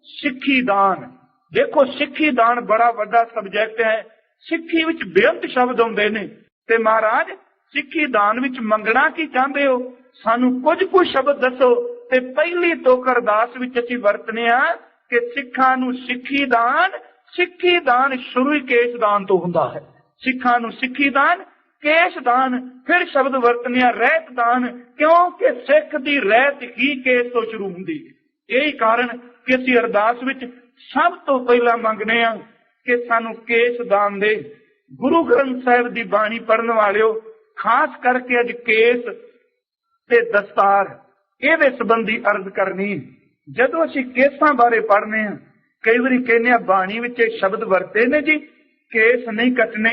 सिक्खी दान। देखो सिक्खी दान बड़ा वड्डा सबजैक्ट है। सिक्खी विच बेअंत शब्द आउंदे ने ते महाराज सिक्खी दान विच मंगना की चाहते हो? सानू कुछ शब्द दसो। ते पहली तुक अरदास विच असीं वरतने आ कि सिखां नूं सिक्खी दान। सिक्खी दान शुरू ही केस दान तो हुंदा है। सिखां नूं सिक्खी दान, केस दान, फिर शब्द वरतने आ रहत दान, क्योंकि सिख दी रहत ही केस तो शुरू हुंदी है। यही कारण कि असीं अरदास विच सब तो पहला मंगने आ कि सानू केस दान दे। गुरु ग्रंथ साहिब दी बाणी पढ़न वालिओ, खास करके अज केस ते दस्तार ਇਹਦੇ संबंधी अर्ज करनी। जदों असीं केसां बारे पढ़ने आ, कई बारी कहने बाणी विच शब्द वरते ने जी केस नहीं कटने।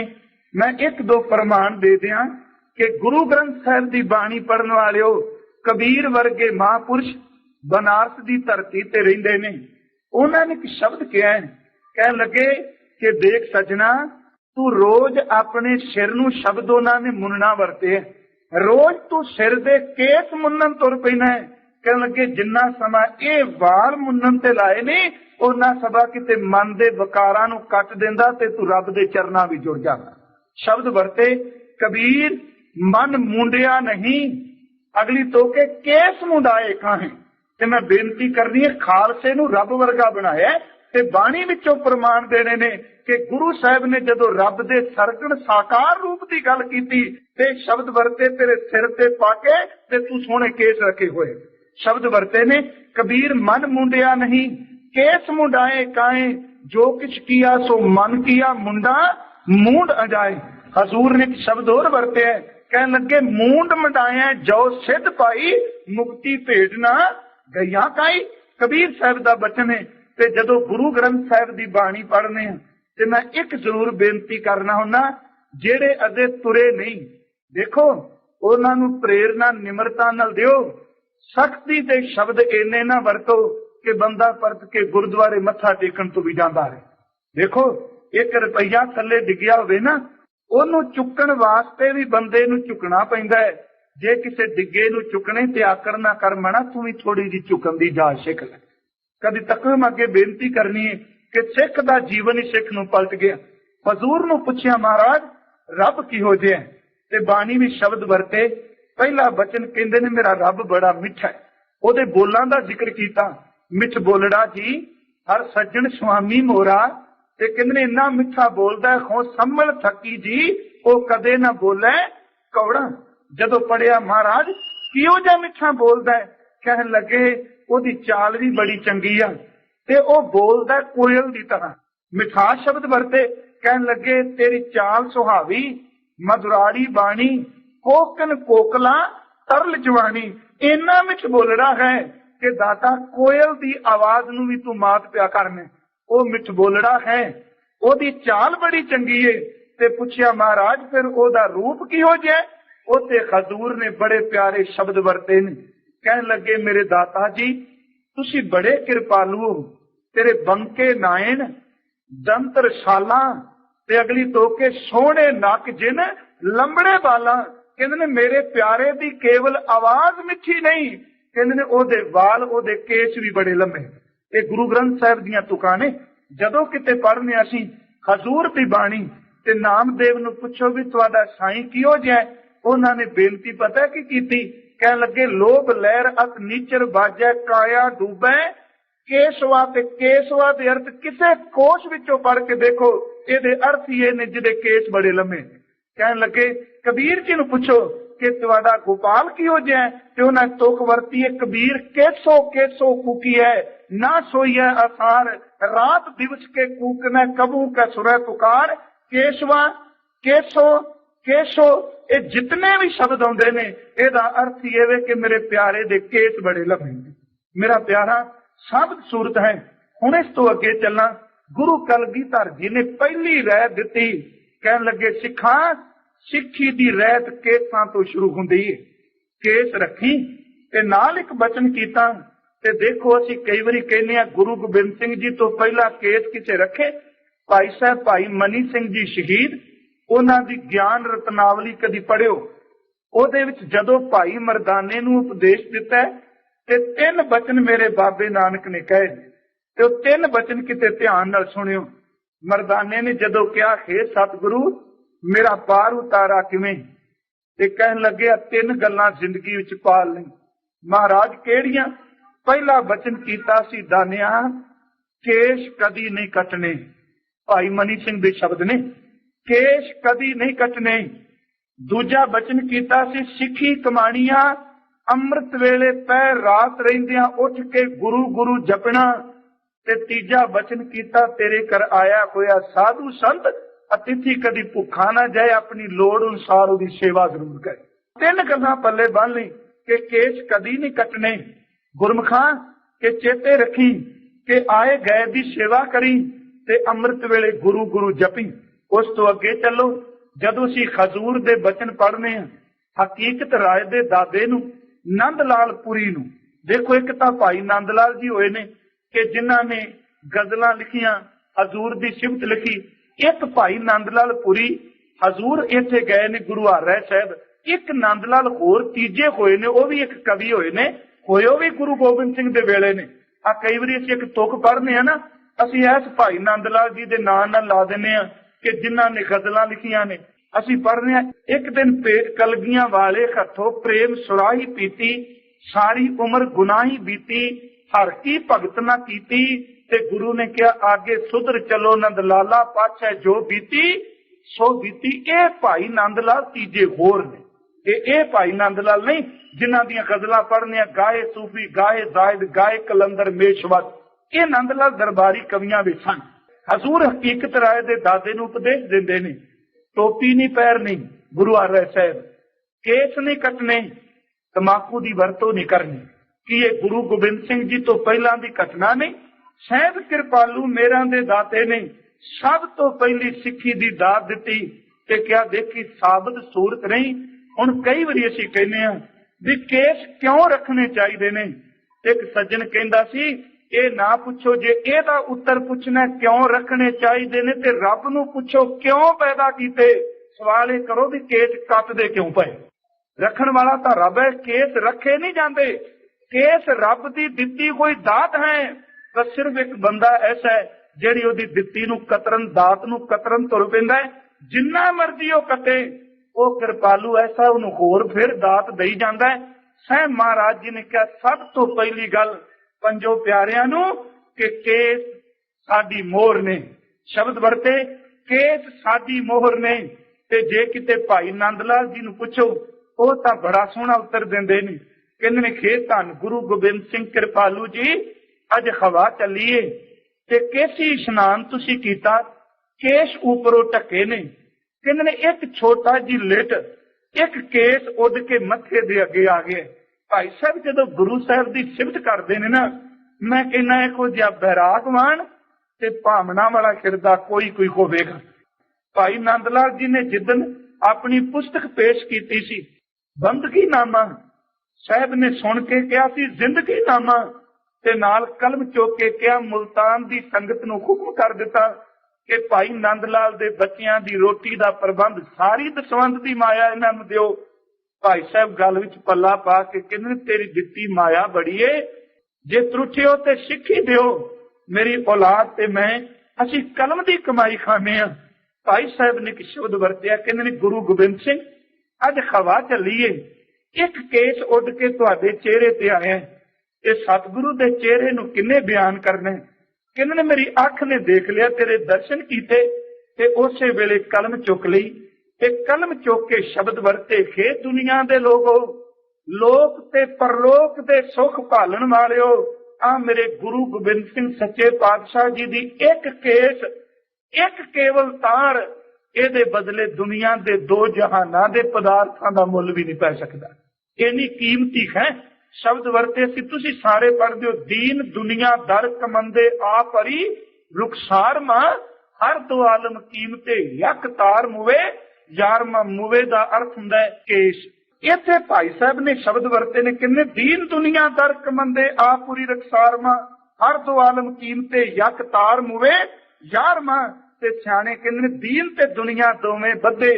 मैं एक दो प्रमाण दे दियां कि गुरु ग्रंथ साहिब दी बाणी पढ़न वालिओ, कबीर वर्गे महापुरुष बनारस दी धरती ते रहिंदे ने। उन्होंने एक शब्द कहा है, कहन लगे कि देख सजना तू रोज अपने सिर नूं शब्द उन्होंने मुनना वरते है। रोज तू सिर दे केस मुन्नन तुर पैना है। कहन लगे जिन्ना समा ये वाल मुन्नन ते लाए ने, उन्ना सभा किते मन दे वकारां नूं कट देंदा ते तू रब दे चरनां विच जुड़ जांदा। शब्द वरते कबीर मन मुंडिया नहीं, अगली तो के केस मुंडाए काहे। ते मैं बेनती करनी है खालसे नूं रब वर्गा बनाया ते बाणी विचों प्रमाण देने ने कि गुरु साहिब ने जदों रब दे सरगण साकार रूप की गल कीती ते शब्द वरते तेरे सिर ते पाके ते तू सोहणे केस रखे हुए। शब्द वरते ने कबीर मन मुंडिया नहीं, केस मुंडाए काहे, जो किछ किया सो मन किया, मुंडा मूंड अजाए। हजूर ने शब्द और वरते है, कहन लगे मूंड मुंडाया जो सिद्ध पाई, मुक्ति भेजना गईया काई। कबीर साहिब दा बचन है। ते जदों गुरु ग्रंथ साहिब दी बाणी पढ़ने ते मैं एक जरूर बेनती करना हुन्ना, जेड़े अदे तुरे नहीं, देखो उन्हां नूं प्रेरणा निमरता नाल दिओ। सख्ती ते शब्द इन्ने ना वरतो कि बंदा परत के गुरुद्वारे मत्था टेकण तो भी जांदा है। देखो 1 रुपया थल्ले डिग्या होवे ना, ओनू चुकण वास्ते भी बंदे नूं झुकना पैंदा है। जे किसे डिग्गे नूं चुकने ते आकड़ ना कर मना, तू भी थोड़ी जी झुकण दी जाच सिख ले। कदी तकम अगे बेनती करनी है कि सिख दा जीवन ही सिख नूं पलट गया। हजूर नूं पुछया महाराज रब किहो जिहा है, ते बाणी भी शब्द वरते। पहला बचन कहंदे ने मेरा रब बड़ा मिठा है। ओदे बोलां दा जिक्र कीता, मिठ बोलड़ा जी हर सज्जन स्वामी मोरा। ते कहंदे ने इन्ना मिठा बोलदा है खो संभल थकी जी, ओ कदे ना बोले कौड़ा। जदों पढ़िया महाराज किहो जिहा मिठा बोलदा है, कहन लगे ओदी चाल भी बड़ी चंगी आ ते ओ बोलदा कोयल दी तरह। मिठास शब्द वरते, कहन लगे तेरी चाल सुहावी, मधुराड़ी बाणी, कोकन कोकला तरल जवानी। इन्ना मिठ बोलड़ा है कि दाता कोयल दी आवाज नूं भी तू मात पिया करने। ओ मिठ बोलड़ा है, ओदी चाल बड़ी चंगी है। ते पुछया महाराज फिर ओदा रूप किहो जिहा? ओते हजूर ने बड़े प्यारे शब्द वरते ने। कहन लगे मेरे दाता जी तुसी बड़े कृपालु हो, तेरे बंके नायन दंतर शाला ते अगली तो के सोहणे नक जिन लंबड़े बाला। कहंदे ने मेरे प्यारे दी केवल आवाज मिठी नहीं, कहंदे ने ओदे वाल ओदे केस भी बड़े लंबे। ये गुरु ग्रंथ साहिब दीयां तुकां ने। जदों किते पढ़ने असीं हजूर दी बाणी ते नामदेव नूं पुछो भी तुहाडा साईं किहो जिहा है, उन्हां ने बेनती पता की कीती, कहन लगे लोभ लहर अत नीचर बाजै काया डूबै। केसवा ते केसवा दे अर्थ किसे कोश विचों पढ़ के देखो, इहदे अर्थ ये ने जिहदे केस बड़े लंबे। कहन लगे कबीर जी नूं पुछो कि तुहाडा गोपाल किहो जिहा है, ते उन्हां तुक वरती है कबीर केसो केसो कुकी है, ना सोईए आसार रात दिवस के कूकने कबू का सुरह पुकार, केशवा केसो केशो, ये जितने भी शब्द आते ने एदा अर्थ ये वे कि मेरे प्यारे दे केस बड़े लभेंगे, मेरा प्यारा साबित सूरत है। हुण इस तो अगे चलना। गुरु कलगीधर जी ने पहली रैत दिती, कहन लगे सिखा सिक्खी दी रैत केसां तो शुरू हुंदी है, केस रखी ते नाल एक बचन कीता। ते देखो असी कई बारी कहने आ गुरु गोबिंद सिंह जी तो पहला केस किसे रखे, भाई साहब भाई मनी सिंह जी शहीद, उन्हां दी ज्ञान रत्नावली कदी पढ़ियो, ओदे विच जदों भाई मरदाने नूं उपदेश दिता ते 3 बचन मेरे बाबे नानक ने कहे ते ओ 3 बचन किते ध्यान नाल सुनियो। मरदाने ने जदों कहा हे सतगुरु मेरा पार उतारा किवें, ते कहन लगे 3 गल्लां जिंदगी विच पाल लई। महाराज केड़ियां? पहला बचन कीता सी दानिया केश कदी नहीं कटने, भाई मनी सिंह दे शब्द ने, केश कदी नहीं कटने। दूजा बचन कीता सी सिੱਖੀ कमाणियां अमृत वेले पैर रात रहिंदियां उठ के गुरु गुरु जपना। ते तीजा बचन कीता तेरे कर आया होया साधु संत अतिथि कदी भुखा ना जाए, अपनी लोड़ अनुसार उहदी सेवा जरूर करे। 3 गल्लां पल्ले बन लई कि केश कदी नहीं कटने, गुरमुखा के चेते रखी कि आए गए दी सेवा करी ते अमृत वेले गुरु गुरु जपी। उस तो अगे चलो, जदों असीं खजूर दे बचन पढ़ने हकीकत राय दे दादे नूं नंद लाल पुरी नूं देखो, एक तां भाई नंद लाल जी होए ने कि जिन्हां ने गजलां लिखियां, हजूर दी सिफत लिखी। एक भाई नंद लाल पुरी हजूर इत्थे गए ने गुरु हरराय साहब। एक नंद लाल होर तीजे होए ने, वो भी एक कवि होए ने, होए भी गुरु गोबिंद सिंह दे वेले ने। आ कई बारी असीं एक तुक पढ़ने आ ना, असीं इस भाई नंद लाल जी दे नाम नाल ला दिंदे आ कि जिन्हां ने गजलां लिखियां ने। असीं पढ़ने आ एक दिन कलगियां वाले हथों प्रेम सुराही पीती, सारी उम्र गुनाही बीती, हर की भगत ना कीती। ते गुरु ने कहा आगे सुधर चलो नंद लाला, पाछे जो बीती सो बीती। ये भाई नंद लाल तीजे होर ने, ये भाई नंद लाल नहीं जिन्हां दियां गजलां पढ़ने गाए सूफी, गाए जायद, गाए कलंदर मेशवत। ये नंद लाल दरबारी कवियां विच सन। हजूर हकीकत राय दे दादे नूं उपदेश दिंदे ने, टोपी नहीं पैरनी गुरु हरराय साहब, केस नहीं कटने, तमाकू दी वरतों नहीं करनी। कि ये गुरु गोबिंद सिंह जी तो पहला दी घटना नहीं, सहब कृपालू मेरा दे दाते ने सब तो पहली सिੱਖੀ दी दात दिती ते क्या देखी साबित सूरत नहीं। हुण कई बारी असीं कहने आ भी केस क्यों रखने चाहिए ने। एक सज्जन कहंदा सी ये ना पूछो, जे एदा उत्तर पूछना क्यों रखने चाहिए ने ते रब नूं पूछो क्यों पैदा कीते। सवाल ये करो भी केस कटदे क्यों पए। रखण वाला तां रब है, केस रखे नहीं जाते। केस रब दी दित्ती कोई दात है, तो सिर्फ एक बंदा ऐसा है जिहड़ी ओहदी दित्ती नूं कतरन, दात नूं कतरन तुर पैंदा है। जिन्ना मर्जी ओ कटे, वो कृपालू ऐसा उन्होंने होर फिर दात दई जांदा है। सह महाराज जी ने कहा सब तो पहली गल पंजो प्यारियां नूं कि केस साडी मोहर ने, शब्द वरते केस साडी मोहर ने। ते जे किते भाई नंद लाल जी नूं पुछो वो तां बड़ा सोहना उत्तर दिंदे ने, कहंदे ने खे धन गुरु गोबिंद सिंह कृपालू जी अज हवा चलीए ते केसी इशनान तुसीं कीता, केस उपरों ढके ने। कहंदे ने एक छोटा जी लिट, एक केस उड़ के मथे दे अगे आ गया। भाई साहब जदों गुरु साहब की सिफत करते ने ना, मैं कहना इहो जिहा बैरागवान ते भावना वाला किरदा कोई कोई होवेगा। भाई नंद लाल जी ने जिदन अपनी पुस्तक पेश की सी बंदगी नामा, साहब ने सुन के कहा सी जिंदगी नामा, ते नाल कलम चुक के कहा मुल्तान की संगत नूं हुक्म कर दिता कि भाई नंद लाल दे बच्चियां दी रोटी दा प्रबंध सारी दसवंध दी माया इन्हां नूं दिओ। भाई साहब गल विच पल्ला पा के कहंदे तेरी दित्ती माया बड़ी है, जे त्रुठियो ते सिੱਖੀ दिओ। मेरी औलाद ते मैं असीं कलम दी कमाई खाने आ। भाई साहब ने एक शब्द वरतिया, कहंदे गुरु गोबिंद सिंह अज हवा चलीए, एक केस उड़ के तुहाडे चेहरे ते आया, ये सतगुरु दे चेहरे नूं किन्ने बयान करना। कहंदे मेरी अख ने देख लिया, तेरे दर्शन कीते ते उसे वेले कलम चुक लई ते कलम चुक के शब्द वरते खे दुनिया दे लोगो, लोक ते परलोक दे सुख भालण वालिओ, ਆ ਮੇਰੇ ਗੁਰੂ ਗੋਬਿੰਦ ਸਿੰਘ ਸੱਚੇ ਪਾਤਸ਼ਾਹ ਜੀ ਦੀ ਇੱਕ ਕੇਸ, ਇੱਕ ਕੇਵਲ ਤਾਰ, ਇਹਦੇ ਬਦਲੇ ਦੁਨੀਆ ਦੇ ਦੋ ਜਹਾਨਾਂ ਦੇ ਪਦਾਰਥਾਂ ਦਾ ਮੁੱਲ ਵੀ ਨਹੀਂ ਪੈ ਸਕਦਾ। ਇੰਨੀ ਕੀਮਤੀ ਹੈ। ਸ਼ਬਦ ਵਰਤੇ ਸੀ, ਤੁਸੀਂ ਸਾਰੇ ਪੜ੍ਹਦੇ ਹੋ। ਦੀਨ ਦੁਨੀਆ ਦਰ ਕਮੰਦੇ ਆ ਭਰੀ, ਰੁਖਸਾਰ ਮਾਂ ਹਰ ਦੋ ਆਲਮ ਕੀਮਤੇ, ਯਕ ਤਾਰ ਮੁਵੇ ਯਾਰਮਾ ਮੁਵੇ ਦਾ ਅਰਥ ਹੁੰਦਾ ਹੈ ਕੇਸ। ਇੱਥੇ ਭਾਈ ਸਾਹਿਬ ਨੇ ਸ਼ਬਦ ਵਰਤੇ ਨੇ, ਕਿੰਨੇ? ਦੀਨ ਦੁਨੀਆ ਦਰ ਕਮੰਦੇ ਆ ਪੂਰੀ ਰੁਖਸਾਰ ਮਾਂ ਹਰ ਦੋ ਆਲਮ ਕੀਮਤੇ, ਯਕ ਤਾਰ ਮੁਵੇ ਯਾਰਮਾ। ਤੇ ਸਿਆਣੇ ਕਹਿੰਦੇ ਨੇ ਦੀਨ ਤੇ ਦੁਨੀਆ ਦੋਵੇਂ ਬੱਧੇ,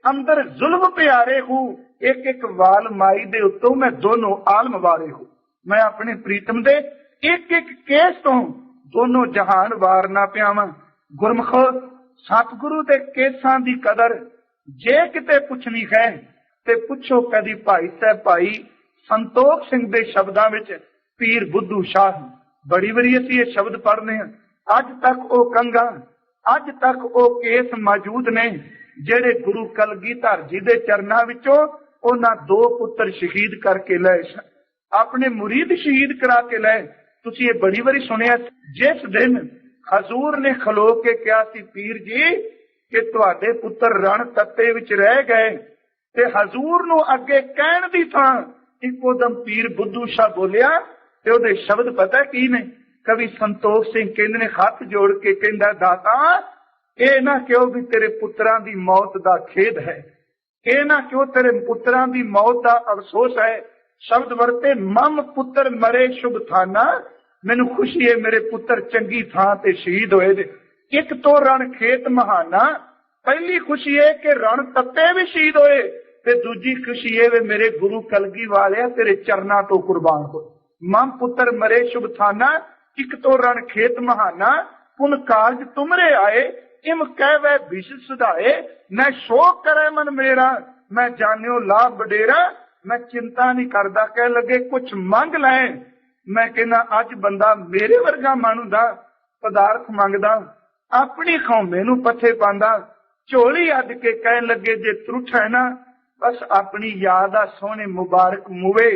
ਅੰਦਰ ਜ਼ੁਲਮ ਪਿਆਰੇ ਹੂੰ, ਇੱਕ ਇੱਕ ਵਾਲ ਮਾਈ ਦੇ ਉੱਤੋਂ ਮੈਂ ਦੋਨੋਂ ਆਲਮ ਵਾਰੇ ਹੂੰ। ਮੈਂ ਆਪਣੇ ਪ੍ਰੀਤਮ ਦੇ ਇੱਕ ਇੱਕ ਕੇਸ ਤੋਂ ਦੋਨੋਂ ਜਹਾਨ ਵਾਰਨਾ ਪਿਆਵਾਂ। ਗੁਰਮੁਖੋ, ਸਤਿਗੁਰੂ ਦੇ ਕੇਸਾਂ ਦੀ ਕਦਰ ਜੇ ਕਿਤੇ ਪੁੱਛਣੀ ਹੈ ਤੇ ਪੁੱਛੋ ਕਦੀ ਭਾਈ ਸਾਹਿਬ ਭਾਈ ਸੰਤੋਖ ਸਿੰਘ ਦੇ ਸ਼ਬਦਾਂ ਵਿੱਚ ਪੀਰ ਬੁੱਧੂ ਸ਼ਾਹ। ਬੜੀ ਵਾਰੀ ਅਸੀਂ ਇਹ ਸ਼ਬਦ ਪੜ੍ਹਦੇ ਹਾਂ। ਅੱਜ ਤੱਕ ਉਹ ਕੰਗਾ, ਅੱਜ ਤੱਕ ਉਹ ਕੇਸ ਮੌਜੂਦ ਨੇ ਜਿਹੜੇ ਗੁਰੂ ਕਲਗੀਧਰ ਜੀ ਦੇ ਚਰਨਾਂ ਵਿੱਚੋਂ ਉਹਨਾਂ ਦੋ ਪੁੱਤਰ ਸ਼ਹੀਦ ਕਰਕੇ ਲਏ ਸਨ, ਆਪਣੇ ਮੁਰੀਦ ਸ਼ਹੀਦ ਕਰਾ ਕੇ ਲਏ। ਤੁਸੀਂ ਇਹ ਬੜੀ ਵਾਰੀ ਸੁਣਿਆ। ਜਿਸ ਦਿਨ ਹਜ਼ੂਰ ਨੇ ਖਲੋ ਕੇ ਕਿਹਾ ਸੀ, ਪੀਰ ਜੀ ਕਿ ਤੁਹਾਡੇ ਪੁੱਤਰ ਰਣ ਤੱਤੇ ਵਿੱਚ ਰਹਿ ਗਏ, ਤੇ ਹਜ਼ੂਰ ਨੂੰ ਅੱਗੇ ਕਹਿਣ ਦੀ ਥਾਂ ਇੱਕੋ ਦਮ ਪੀਰ ਬੁੱਧੂ ਸ਼ਾਹ ਬੋਲਿਆ, ਤੇ ਉਹਦੇ ਸ਼ਬਦ ਪਤਾ ਕੀ ਨੇ? ਕਵੀ ਸੰਤੋਖ ਸਿੰਘ ਕਹਿੰਦੇ ਨੇ, ਹੱਥ ਜੋੜ ਕੇ ਕਹਿੰਦਾ, ਦਾਤਾ ਇਹ ਨਾ ਕਿਉਂ ਵੀ ਤੇਰੇ ਪੁੱਤਰਾਂ ਦੀ ਮੌਤ ਦਾ ਖੇਦ ਹੈ, ਇਹ ਨਾ ਕਿਉਂ ਤੇਰੇ ਪੁੱਤਰਾਂ ਦੀ ਮੌਤ ਦਾ ਅਫਸੋਸ ਹੈ। ਸ਼ਬਦ ਵਰਤੇ, ਮਮ ਪੁੱਤਰ ਮਰੇ ਸ਼ੁਭ ਥਾਨਾ, ਮੈਨੂੰ ਖੁਸ਼ੀ ਹੈ ਮੇਰੇ ਪੁੱਤਰ ਚੰਗੀ ਥਾਂ ਤੇ ਸ਼ਹੀਦ ਹੋਏ ਨੇ। ਇੱਕ ਤੋਂ ਰਣ ਖੇਤ ਮਹਾਨਾ, ਪਹਿਲੀ ਖੁਸ਼ੀ ਹੈ ਕਿ ਰਣ ਤੱਤੇ ਵੀ ਸ਼ਹੀਦ ਹੋਏ, ਤੇ ਦੂਜੀ ਖੁਸ਼ੀ ਹੈ ਵੀ ਮੇਰੇ ਗੁਰੂ ਕਲਗੀ ਵਾਲਿਆ ਤੇਰੇ ਚਰਨਾਂ ਤੋਂ ਕੁਰਬਾਨ ਹੋਏ। ਮਮ ਪੁੱਤਰ ਮਰੇ ਸ਼ੁਭ ਥਾਨਾ, ਇੱਕ ਤੋਂ ਰਣ ਖੇਤ ਮਹਾਨਾ, ਪੁਨ ਕਾਰਜ ਤੁਮਰੇ ਆਏ, ਇਮ ਕਹਿਵੇ ਵਿਸ਼ ਸੁਧਾਏ। ਮੈਂ ਸ਼ੋਕ ਕਰੇ ਮਨ ਮੇਰਾ, ਮੈਂ ਜਾਣਿਓ ਲਾਭ ਵਡੇਰਾ, ਮੈਂ ਚਿੰਤਾ ਨਹੀਂ ਕਰਦਾ। ਕਹਿ ਲੱਗੇ ਕੁਛ ਮੰਗ ਲੈ। ਮੈਂ ਕਹਿੰਦਾ ਅੱਜ ਬੰਦਾ ਮੇਰੇ ਵਰਗਾ ਮਾਨੂ ਦਾ ਪਦਾਰਥ ਮੰਗਦਾ, ਆਪਣੀ ਖੌਮੇ ਨੂੰ ਪੱਥੇ ਪਾਉਂਦਾ, ਝੋਲੀ ਅੱਡ ਕੇ ਕਹਿਣ ਲੱਗੇ ਜੇ ਤਰੁੱਠ ਹੈ ਨਾ, ਬਸ ਆਪਣੀ ਯਾਦ ਆ ਸੋਹਣੇ ਮੁਬਾਰਕ ਮੂਵੇ,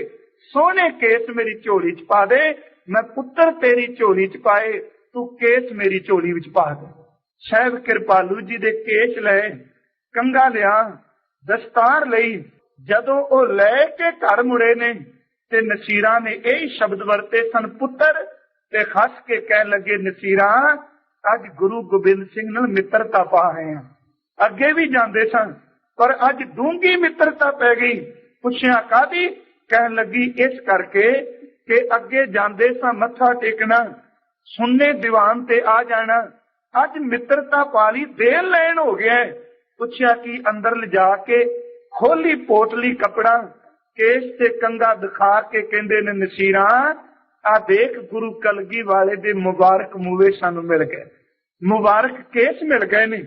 ਸੋਹਣੇ ਕੇਸ ਮੇਰੀ ਝੋਲੀ ਚ ਪਾ ਦੇ। ਮੈਂ ਪੁੱਤਰ ਤੇਰੀ ਝੋਲੀ ਚ ਪਾਏ, ਤੂੰ ਕੇਸ ਮੇਰੀ ਝੋਲੀ ਵਿੱਚ ਪਾ ਦੇ। ਸਾਹਿਬ ਕਿਰਪਾਲੂ ਜੀ ਦੇ ਕੇਸ ਲਏ, ਕੰਗਾ ਲਿਆ, ਦਸਤਾਰ ਲਈ। ਜਦੋਂ ਉਹ ਲੈ ਕੇ ਘਰ ਮੁੜੇ ਨੇ ਤੇ ਨਸੀਰਾਂ ਨੇ ਇਹ ਸ਼ਬਦ ਵਰਤੇ ਸਨ, ਪੁੱਤਰ, ਤੇ ਹੱਸ ਕੇ ਕਹਿਣ ਲੱਗੇ, ਨਸੀਰਾਂ ਅੱਜ ਗੁਰੂ ਗੋਬਿੰਦ ਸਿੰਘ ਨਾਲ ਮਿੱਤਰਤਾ ਪਾ ਰਹੇ ਹਾਂ। ਅੱਗੇ ਵੀ ਜਾਂਦੇ ਸਨ ਪਰ ਅੱਜ ਡੂੰਘੀ ਮਿੱਤਰਤਾ ਪੈ ਗਈ। ਪੁੱਛਿਆ ਕਾਹਦੀ? ਕਹਿਣ ਲੱਗੀ ਇਸ ਕਰਕੇ ਕਿ ਅੱਗੇ ਜਾਂਦੇ ਸਾਂ ਮੱਥਾ ਟੇਕਣਾ, ਸੁਣਨੇ ਦੀਵਾਨ ਤੇ ਆ ਜਾਣਾ, ਅੱਜ ਮਿੱਤਰਤਾ ਪਾਲੀ ਦੇਣ ਲੈਣ ਹੋ ਗਿਆ। ਪੁੱਛਿਆ ਕਿ ਅੰਦਰ ਲਿਜਾ ਕੇ ਖੋਲੀ ਪੋਟਲੀ ਕੱਪੜਾ, ਕੇਸ ਤੇ ਕੰਗਾ ਦਿਖਾ ਕੇ ਕਹਿੰਦੇ ਨੇ, ਨਸੀਰਾਂ ਆ ਦੇਖ ਗੁਰੂ ਕਲਗੀ ਵਾਲੇ ਦੇ ਮੁਬਾਰਕ ਮੂਵੇ ਸਾਨੂੰ ਮਿਲ ਗਏ, ਮੁਬਾਰਕ ਕੇਸ ਮਿਲ ਗਏ ਨੇ,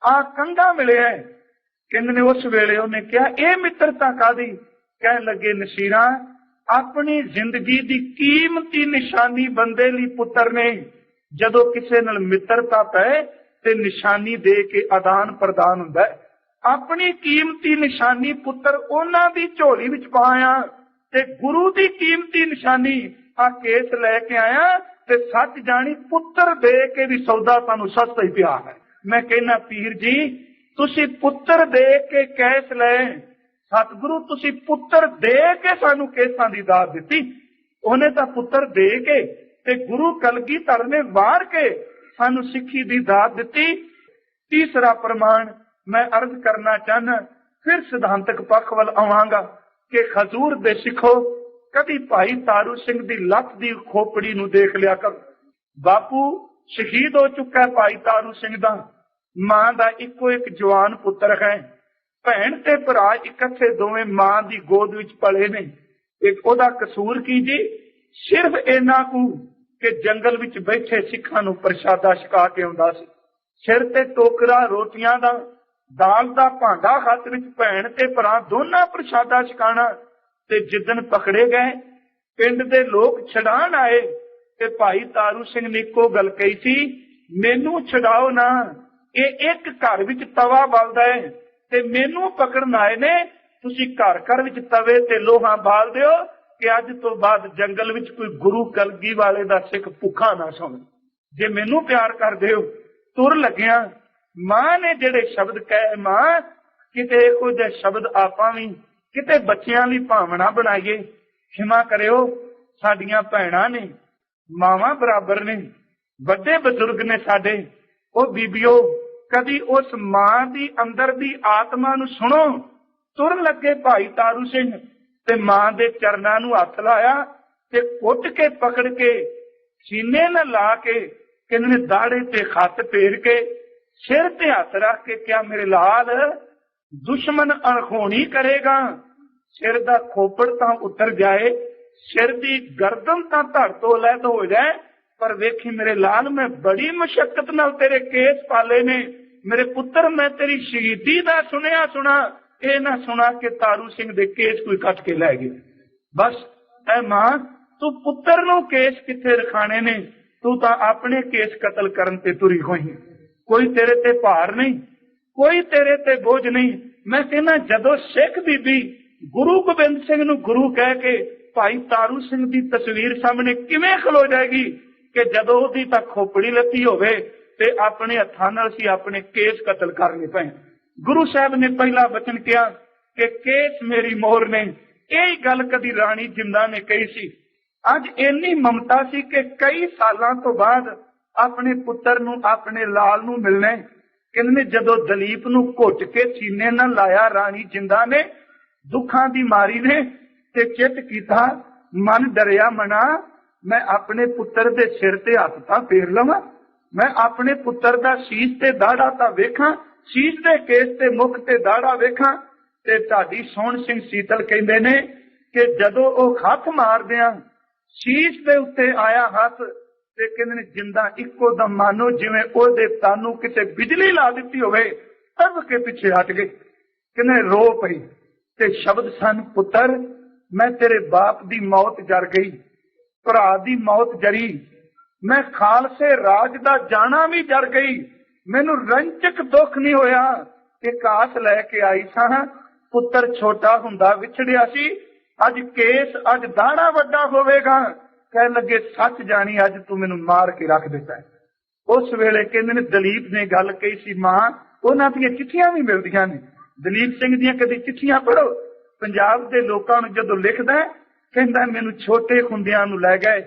ਆ ਕੰਗਾ ਮਿਲਿਆ। ਕਹਿੰਦੇ ਨੇ ਉਸ ਵੇਲੇ ਉਹਨੇ ਕਿਹਾ ਇਹ ਮਿੱਤਰਤਾ ਕਾਦੀ? ਕਹਿਣ ਲੱਗੇ, ਨਸੀਰਾਂ ਆਪਣੀ ਜ਼ਿੰਦਗੀ ਦੀ ਕੀਮਤੀ ਨਿਸ਼ਾਨੀ ਬੰਦੇ ਲਈ ਪੁੱਤਰ ਨੇ। ਜਦੋਂ ਕਿਸੇ ਨਾਲ ਮਿੱਤਰਤਾ ਪਏ ਤੇ ਨਿਸ਼ਾਨੀ ਦੇ ਕੇ ਆਦਾਨ ਪ੍ਰਦਾਨ ਹੁੰਦਾ ਹੈ। ਆਪਣੀ ਕੀਮਤੀ ਨਿਸ਼ਾਨੀ ਪੁੱਤਰ ਉਹਨਾਂ ਦੀ ਝੋਲੀ ਵਿੱਚ ਪਾਇਆ ਤੇ ਗੁਰੂ ਦੀ ਕੀਮਤੀ ਨਿਸ਼ਾਨੀ ਆ ਕੇਸ ਲੈ ਕੇ ਆਇਆ। ਤੇ ਸੱਚ ਜਾਣੀ ਪੁੱਤਰ ਦੇ ਕੇ ਵੀ ਸੌਦਾ ਸਾਨੂੰ ਸਸਤਾ ਹੀ ਪਿਆ ਹੈ। ਮੈਂ ਕਹਿੰਦਾ ਪੀਰ ਜੀ ਤੁਸੀਂ ਪੁੱਤਰ ਦੇ ਕੇ ਕੇਸ ਲਏ, ਸਤਿਗੁਰੂ ਤੁਸੀਂ ਪੁੱਤਰ ਦੇ ਕੇ ਸਾਨੂੰ ਕੇਸਾਂ ਦੀ ਦਾਤ ਦਿੱਤੀ। ਉਹਨੇ ਤਾਂ ਪੁੱਤਰ ਦੇ ਕੇ ਤੇ ਗੁਰੂ ਕਲਗੀਧਰ ਨੇ ਵਾਰ ਕੇ ਸਾਨੂੰ ਸਿੱਖੀ ਦੀ ਦਾਤ ਦਿੱਤੀ। ਤੀਸਰਾ ਪ੍ਰਮਾਣ ਮੈਂ ਅਰਜ਼ ਕਰਨਾ ਚਾਹਨਾ, ਫਿਰ ਸਿਧਾਂਤਕ ਪੱਖ ਵੱਲ ਆਵਾਂਗਾ ਕਿ ਹਜ਼ੂਰ ਦੇ ਸਿੱਖੋ ਕਦੀ ਭਾਈ ਤਾਰੂ ਸਿੰਘ ਦੀ ਲੱਤ ਦੀ ਖੋਪੜੀ ਨੂੰ ਦੇਖ ਲਿਆ ਕਰ। ਬਾਪੂ ਸ਼ਹੀਦ ਹੋ ਚੁੱਕਾ ਭਾਈ ਤਾਰੂ ਸਿੰਘ ਦਾ, ਮਾਂ ਦਾ ਇੱਕੋ ਇੱਕ ਜਵਾਨ ਪੁੱਤਰ ਹੈ। ਭੈਣ ਤੇ ਭਰਾ ਇਕੱਠੇ ਦੋਵੇਂ ਮਾਂ ਦੀ ਗੋਦ ਵਿੱਚ ਪਲੇ ਨੇ। ਇੱਕ ਉਹਦਾ ਕਸੂਰ ਕੀ ਜੀ? ਸਿਰਫ ਇੰਨਾ ਕੁ ਕਿ ਜੰਗਲ ਵਿੱਚ ਬੈਠੇ ਸਿੱਖਾਂ ਨੂੰ ਪ੍ਰਸ਼ਾਦਾ ਛਕਾ ਕੇ ਆਉਂਦਾ ਸੀ। ਸਿਰ ਤੇ ਟੋਕਰਾ ਰੋਟੀਆਂ ਦਾ, ਦਾਲ ਦਾ ਭਾਂਡਾ ਹੱਥ ਵਿੱਚ, ਭੈਣ ਤੇ ਭਰਾ ਦੋਨਾਂ ਪ੍ਰਸ਼ਾਦਾ ਛਕਾਣਾ। ਤੇ ਜਿੱਦਣ ਪਕੜੇ ਗਏ ਪਿੰਡ ਦੇ ਲੋਕ ਛਡਾਣ ਆਏ ਤੇ ਭਾਈ ਤਾਰੂ ਸਿੰਘ ਨੇ ਇੱਕੋ ਗੱਲ ਕਹੀ ਸੀ, ਮੈਨੂੰ ਛਡਾਓ ਨਾ, ਇਹ ਇੱਕ ਘਰ ਵਿੱਚ ਤਵਾ ਬਲਦਾ ਹੈ ਤੇ ਮੈਨੂੰ ਪਕੜਨ ਆਏ ਨੇ, ਤੁਸੀਂ ਘਰ ਘਰ ਵਿੱਚ ਤਵੇ ਤੇ ਲੋਹਾ ਬਾਲ ਦਿਓ, कि अज तो बाद जंगल विच कोई गुरु कलगी वाले दा सिख भुखा ना सोवे। जे मैनू प्यार करदे हो तुर लग्या मां ने जेड़े शब्द कहे मां किते इहो जिहे शब्द आपां भी किते बच्चियां दी भावना बनाईए। क्षमा करियो साडियां भैणां ने मावां बराबर ने वड्डे बजुर्ग ने साडे ओ बीबियो कदी उस मां दी अंदर दी आत्मा नू सुनो। तुर लगे भाई तारू सिंह ते मां दे चरनां नू हथ लाया ते कुट के पकड़ के सीने न ला के कहने दाड़े ते खत फेर के सिर ते हथ रख के क्या मेरे लाल दुश्मन अणखोनी करेगा। सिर दा खोपड़ तां उतर जाए सिर दी गर्दन तां धड़ तो लैद हो जाए पर वेखी मेरे लाल मैं बड़ी मुशक्कत नाल तेरे केस पाले ने। मेरे पुत्र मैं तेरी शहीदी दा सुनिया सुना ये ना सुना के तारू सिंह दे केस कोई कट के लै गए। बस ऐ मां तू पुत्र नू केस किथे रखाने ने तू तां अपने केस कतल करन ते तुरी होई। कोई तेरे ते भार नहीं कोई तेरे ते बोझ नहीं। मैं कहना जदों सिख बीबी गुरु गोबिंद सिंह नू गुरु कह के भाई तारू सिंह दी तस्वीर सामने किवें खलो जाएगी कि जदों ओदी तां खोपड़ी लती होवे ते अपने हत्थां नाल सी अपने केस कतल करने पैण। गुरु साहब ने पहला वचन किया कि केस मेरी मोहर ने। यही गल कदी राणी जिंदा ने कही सी। अज इन्नी ममता सी कि कई सालों तो बाद अपने पुत्र नू अपने लाल नू मिलने। कहने जदों दलीप नू घुट के सीने न लाया राणी जिंदा ने दुखां दी मारी ने ते चित कीता मन डरिया मना मैं अपने पुत्र दे सिर ते हथ तां फेर लवां। मैं अपने पुत्र दा शीश ते दाड़ा तां वेखां शीश दे केस ते मुख ते दाड़ा वेखां। ते ढाडी सोहण सिंह सीतल कहंदे ने कि जदों ओ हथ मारदियां शीश दे उत्ते आया हथ ते कहंदे जिंदा इक्को दम मानो जिवें ओहदे तानू किसे बिजली ला दित्ती होवे तब के पीछे हट गए। कहंदे रो पई ते शब्द सन पुत्र मैं तेरे बाप दी मौत जर गई भरा दी मौत जरी मैं खालसे राज दा जाना भी जर गई। मैनू रंचक दुख नहीं होया कि कास लैके आई सां पुत्र छोटा हुंदा विछड़िया सी अज केस अज दाड़ा वड्डा होवेगा। कह लगे सच जानी अज तू मैनू मार के रख दिता है। उस वेले कहंदे ने दलीप ने गल कही सी मां उन्हां दीयां चिट्ठियां भी मिलदियां ने। दलीप सिंह दीयां कदी चिट्ठियां पढ़ो पंजाब दे लोकां नूं जदों लिखदा कहंदा मैनू छोटे हुंदियां नूं लै गए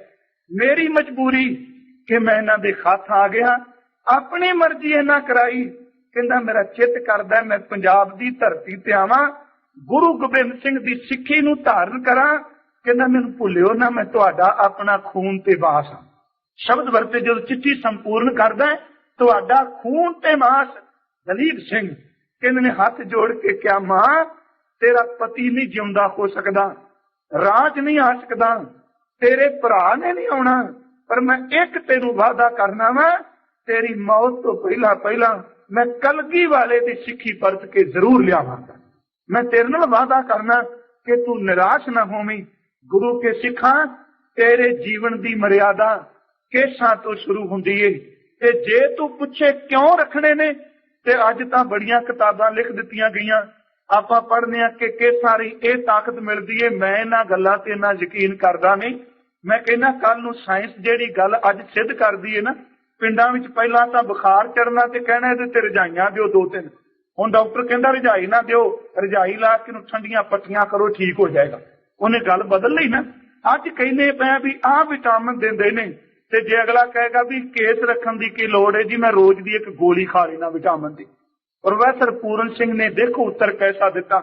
मेरी मजबूरी कि मैं इन्हां दे खत आ गया अपनी मर्जी इन्हां कराई। कहंदा मेरा चित करदा मैं पंजाब दी धरती ते आवां गुरु गोबिंद सिंह दी सिੱਖੀ नूं धारण करां। कहंदा मैनू भुल्लिओ ना मैं तुहाडा अपना खून ते वास हां। शब्द वरते जदों चिट्ठी संपूर्ण करदा तुहाडा खून ते वास। दलीप सिंह कहंदे ने हथ जोड़ के क्या मां तेरा पति नहीं जिउंदा हो सकदा राज नहीं आ सकदा तेरे भरा ने नहीं आउणा पर मैं एक तेनू वादा करना वा तेरी मौत तो पहला पहला मैं कलगी वाले दी सिੱਖੀ परत के जरूर लियावांगा। मैं तेरे नाल वादा करना कि तू निराश ना होवीं। गुरु के सिखां तेरे जीवन दी मर्यादा केसां तो शुरू हुंदी है ते जे तू पुछे क्यों रखने ने ते अज तां बड़ियां किताबां लिख दित्तियां गईयां आपां पढ़ने आ कि केसां दी इह ताकत मिलदी है। मैं इन्हां गल्लां ते इन्ना यकीन करदा नहीं। मैं कहना कल नूं साइंस जिहड़ी गल अज सिद्ध करदी है ना पिंडां विच पहलां तां बुखार चढ़ना ते कहना इहदे ते रजाइयां दिओ 2-3 हुण डॉक्टर कहंदा रजाई ना दिओ रजाई ला के ठंडियां पट्टियां करो ठीक हो जाएगा। उन्हें गल बदल लई ना अज कहने पे भी आ विटामिन देंदे ने ते जे अगला कहेगा भी केस रखण दी की लोड़ है जी मैं रोज दी एक गोली खा लेना विटामिन दी। प्रोफैसर पूरन सिंह ने देखो उत्तर कैसा दिता।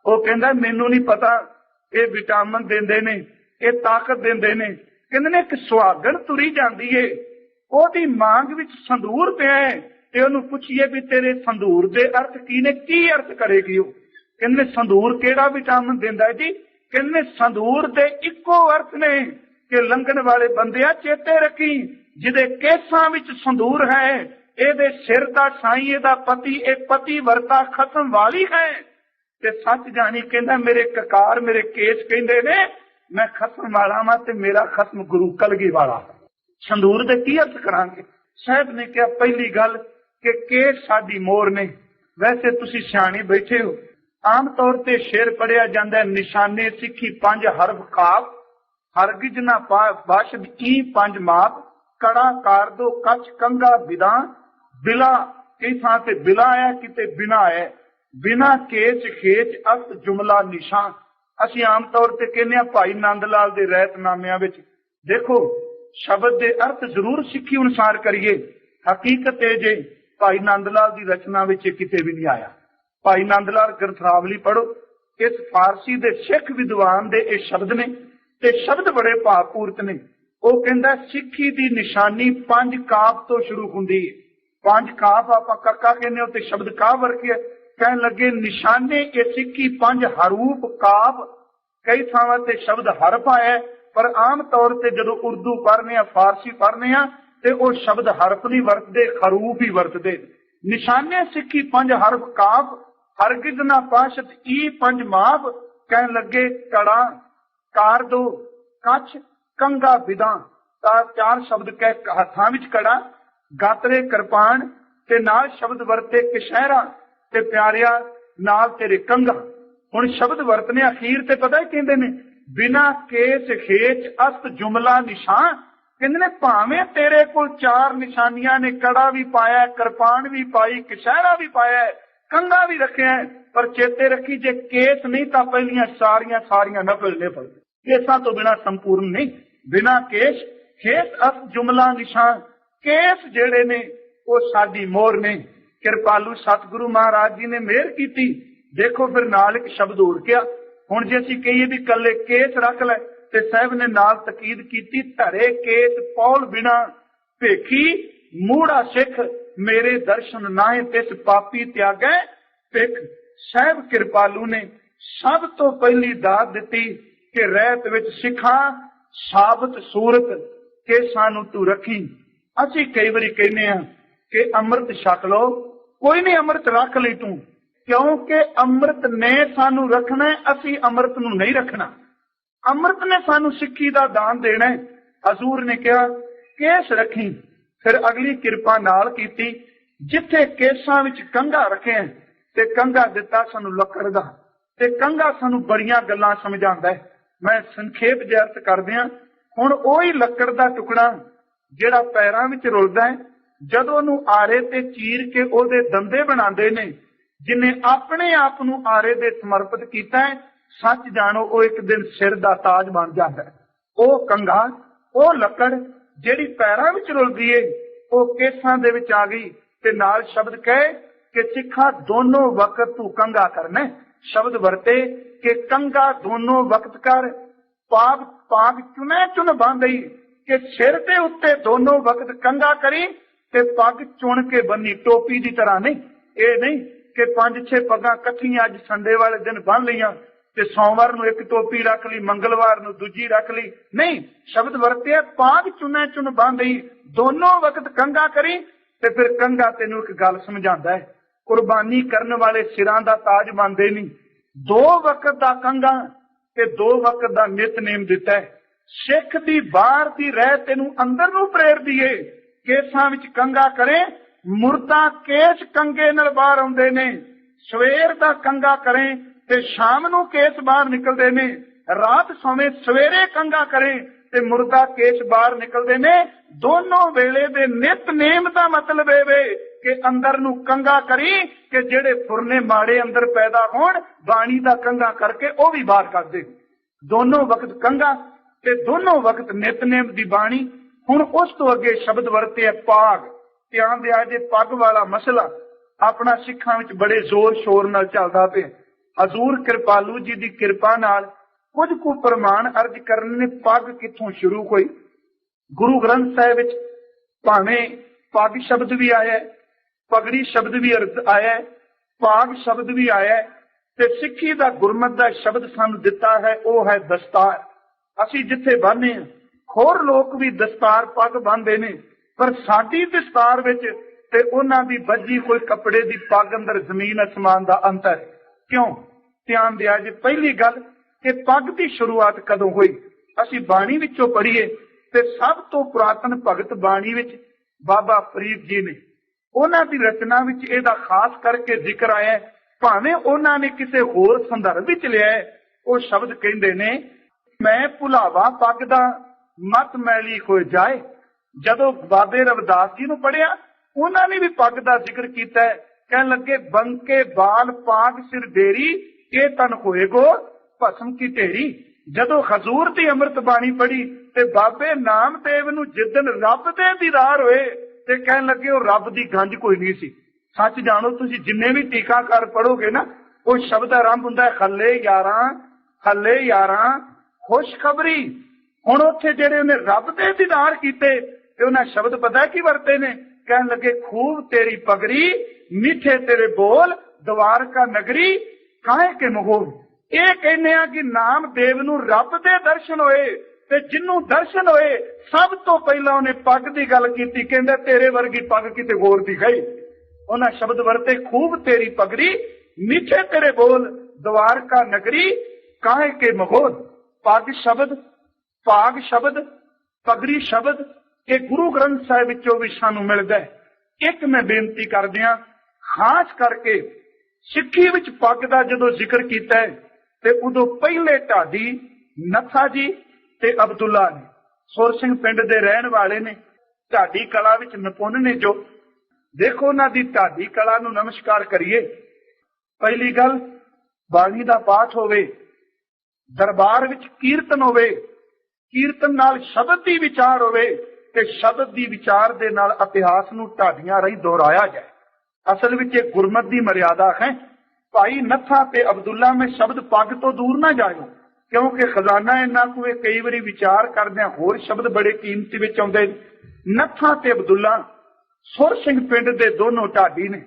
वो कहंदा मैनू नहीं पता ये विटामिन देंदे ने ये ताकत देंदे ने। कहंदे ने एक सुहागण तुरी जांदी है ओदी मांग विच संदूर पिया है ते ओनू पुछिए भी तेरे संदूर दे अर्थ की ने की अर्थ करेगी। वो कहंदे संदूर केड़ा विटामिन देंदा है जी। कहंदे संदूर दे इक्को अर्थ ने कि लंघण वाले बंदिया चेते रखी जिदे केसां विच संदूर है एदे सिर दा साईं एदा पति ए पति वर्ता खत्म वाली है ते सच जानी। कहंदा मेरे ककार मेरे केस कहंदे ने मैं खत्म वाला वां ते मेरा खत्म गुरु कलगी वाला। संदूर दे की अर्थ करांगे। साहब ने कहा पहली गल कि केस साडी मोर ने। वैसे तुसी सियाणे बैठे हो आम तौर ते शेर पढ़िया जांदा निशाने सिੱਖੀ 5 हरफ खाब हरगिज ना बाशद ई पंज माप, कड़ा कार दो कच कंगा बिदा, बिला कई थां ते बिला है किते बिना है, बिना केच खेच अस्त जुमला निशान। ਅਸੀਂ आम तौर पर कहने भाई नंद लाल के रहतनामिਆਂ ਵਿੱਚ देखो शब्द के अर्थ जरूर सिੱਖੀ अनुसार करिए, हकीकत है जे भाई नंद लाल की रचना ਵਿੱਚ किते भी नहीं आया। भाई नंद लाल ग्रंथावली पढ़ो, इस फारसी के सिख विद्वान के ये शब्द ने ते शब्द बड़े भावपूर्त ने। वो कहता सिੱਖੀ की निशानी पंज काफ तो शुरू होंदी है। पंज काफ आप कक्का कहने ते शब्द काफ वर्के कह लगे निशाने ये सिੱਖੀ पंज हरूप काफ, कई थावां ते शब्द हरफ आया, पर आम तौर पर जो उर्दू पढ़ने फारसी पढ़ने ते वो शब्द हरफ नहीं वरतते, हरूप ही वरतते। निशाने सिੱਖੀ पंज हरफ काफ, हरगिज ना पाशत ई पंज माप, कह लगे कड़ा कार दो कच कंगा बिदा। चार शब्द कह हथां विच कड़ा, गातरे कृपान ते नाल शब्द वरते कशहरा ते प्यारिया नाल तेरे कंगा। हुण शब्द वरतने अखीर ते पता ही कहंदे ने बिना केस खेच अस्त जुमला निशान। कहंदे ने भावें तेरे कोल चार निशानियां ने, कड़ा भी पाया, कृपान भी पाई, कशहरा भी पाया, कंगा भी रखिया, पर चेते रखी जे केस नहीं तां पहलियां सारियां सारियां नफल निफल, केसां तो बिना संपूर्ण नहीं। बिना केस खेच अस्त जुमला निशान, केस जेड़े ने वो साडी मोहर ने। कृपालू सतगुरु महाराज जी ने मेहर की। देखो फिर नाल एक शब्द होर क्या, हुण जे असीं कहिए भी कल्ले केस रख लै ते साहब ने नाल तकीद की, धरे केस पौल बिना भेखी मूड़ा सिख, मेरे दर्शन नाहे तिस पापी त्यागै भिख। साहब कृपालू ने सब तो पहली दात दी कि रहत विच सिखा साबत सूरत के सानू तू रखी। असीं कई बारी कहने कि अमृत छक लो, कोई नहीं अमृत रख ली तू, क्योंकि अमृत ने सानू रखना है, असी अमृत नू नहीं रखना। अमृत ने सानू सिੱਖੀ दा दान देना है। हजूर ने कहा केस रखी, फिर अगली कृपा नाल कीती, जिथे केसां विच कंघा रखे ते कंघा दिता सानू लकड़ दा, ते कंघा सानू बड़ियां गल्लां समझांदा है। मैं संखेप जिहा अर्थ करदियां, हुण ओही लकड़ दा टुकड़ा जिहड़ा पैरां विच रुलदा है, जदों ओनू आरे ते चीर के ओहदे दंदे बनांदे ने, जिन्हें अपने आप नू आरे दे समर्पित कीता है, सच जानो वो एक दिन सिर दा ताज बन जाता है। वो कंघा, वो लकड़ जिहड़ी पैरां विच रुलदी है, वो केसां दे विच आ गई ते नाल शब्द कहे कि सिखा दोनों वक्त तू कंघा करना। शब्द वरते कि कंघा दोनों वक्त कर, पाग पाग चुने चुन बांधई, कि सिर दे उत्ते दोनों वक्त कंघा करी ते पग चुन के बनी, टोपी की तरह नहीं। ये नहीं कि 5-6 पगां कट्ठियां अज संडे वाले दिन बन लियां ते सोमवार नू एक टोपी रख ली, मंगलवार नू दूजी रख ली, नहीं। शब्द वरते पाग चुने चुन बांधई, दोनों वक्त कंघा करी। ते फिर कंघा तेनू एक गल समझांदा है, कुर्बानी करने वाले सिरां दा ताज बनदे नहीं। 2 वक्त दा कंघा ते 2 वक्त दा नितनेम दिता है। सिख दी बाहर दी रह तेनू अंदर नू प्रेर दिए, केसां विच कंघा करे, मुर्दा केस कंगे नाल बाहर आउंदे ने। सवेर दा कंघा करे ते शाम नू केस बाहर निकलदे ने, रात सोवे सवेरे कंघा करे ते मुर्दा केस बाहर निकलदे ने। दोनों वेले दे नितनेम दा मतलब वे कि अंदर नू कंघा करी कि जेड़े फुरने माड़े अंदर पैदा होण, बाणी दा कंघा करके ओ भी बाहर कर दे। दोनों वक्त कंघा ते दोनों वक्त नितनेम दी बाणी। हुण उस तो अगे शब्द वरते है पाग। ध्यान दिया जे पग वाला मसला अपना सिखां विच बड़े जोर शोर नाल चलदा पिया। हजूर कृपालू जी दी कृपा नाल कुछ को प्रमाण अर्ज करने ने पग किथों शुरू होई। गुरु ग्रंथ साहिब विच भावें पग शब्द भी आया, पगड़ी शब्द भी आया, पाग शब्द भी आया, ते सिੱਖੀ दा गुरमत दा शब्द सानू दिता है, वो है दस्तार। असी जिथे बन्ने होर लोग भी दस्तार पग बन्नदे ने, पर साडी दस्तार विच ते उन्हां दी बजी कोई कपड़े दी पग अंदर जमीन आसमान दा अंतर है। क्यों? ध्यान दिया जे पहली गल कि पग की शुरुआत कदों हुई। असी बाणी विचों पढ़ीए ते सब तो पुरातन भगत बाणी विच बाबा फरीद जी ने, उन्हां दी रचना विच इहदा खास करके जिक्र आया। भावें उन्हां ने किसी होर संदर्भ विच लिया है, वो शब्द कहंदे ने मैं भुलावा पग दा मत मैली हो जाए। जदों बाबे रविदास जी नूं पढ़िया उन्होंने भी पग का जिक्र किया है। कह लगे बंके बाल पाग सिर डेरी ये तन होए गो भस्म की ढेरी। जदों हजूर की अमृत बाणी पढ़ी ते बाबे नामदेव नूं जिदन रब दे दीदार होए ते कह लगे वो रब की गंज कोई नहीं सी। सच जानो तुसी जिन्ने भी टीकाकार पढ़ोगे ना वो शब्द आरंभ हुंदा है हले यारां खुशखबरी। हुण उत्थे जिहड़े उन्हें रब दे दीदार कीते ते उन्हें शब्द पता की वरते ने। कह लगे खूब तेरी पगड़ी मीठे तेरे बोल द्वारका नगरी काहे के मगोल। ये कहने कि नामदेव नूं रब दे दर्शन होए ते जिन्नू दर्शन होए सब तो पहला उन्हें पग की गल की। कहंदा तेरे वर्गी पग किते होर दिखाई। उन्हें शब्द वरते खूब तेरी पगड़ी मीठे तेरे बोल द्वारका नगरी काहे के मगोल। पग शब्द पाग शब्द पगड़ी शब्द ये गुरु ग्रंथ साहिब विचों भी सानू मिलदा है। एक मैं बेनती कर दियां खास करके सिक्खी विच पग दा जदों जिक्र कीता है ते उदों पहले ढाडी नथा जी ते अब्दुल्ला ने सुर सिंह पिंड दे रहन वाले ने ढाडी कला विच निपुण ने। जो देखो उन्हां दी ढाडी कला नूं नमस्कार करिए। पहली गल बाणी दा पाठ होवे, दरबार विच कीर्तन होवे, कीर्तन नाल शब्द दी विचार होवे ते शब्द दी विचार दे नाल इतिहास नूं ढाडियां रही दोहराया जाए। असल विच एक गुरमत दी मर्यादा है। भाई नथा ते अब्दुल्ला में शब्द पग तो दूर ना जाओ क्योंकि खजाना इन्ना कोई कई बारी विचार करदे होर शब्द बड़े कीमती विच आउंदे। नथा ते अब्दुल्ला सुर सिंह पिंड दे दोनों ढाडी ने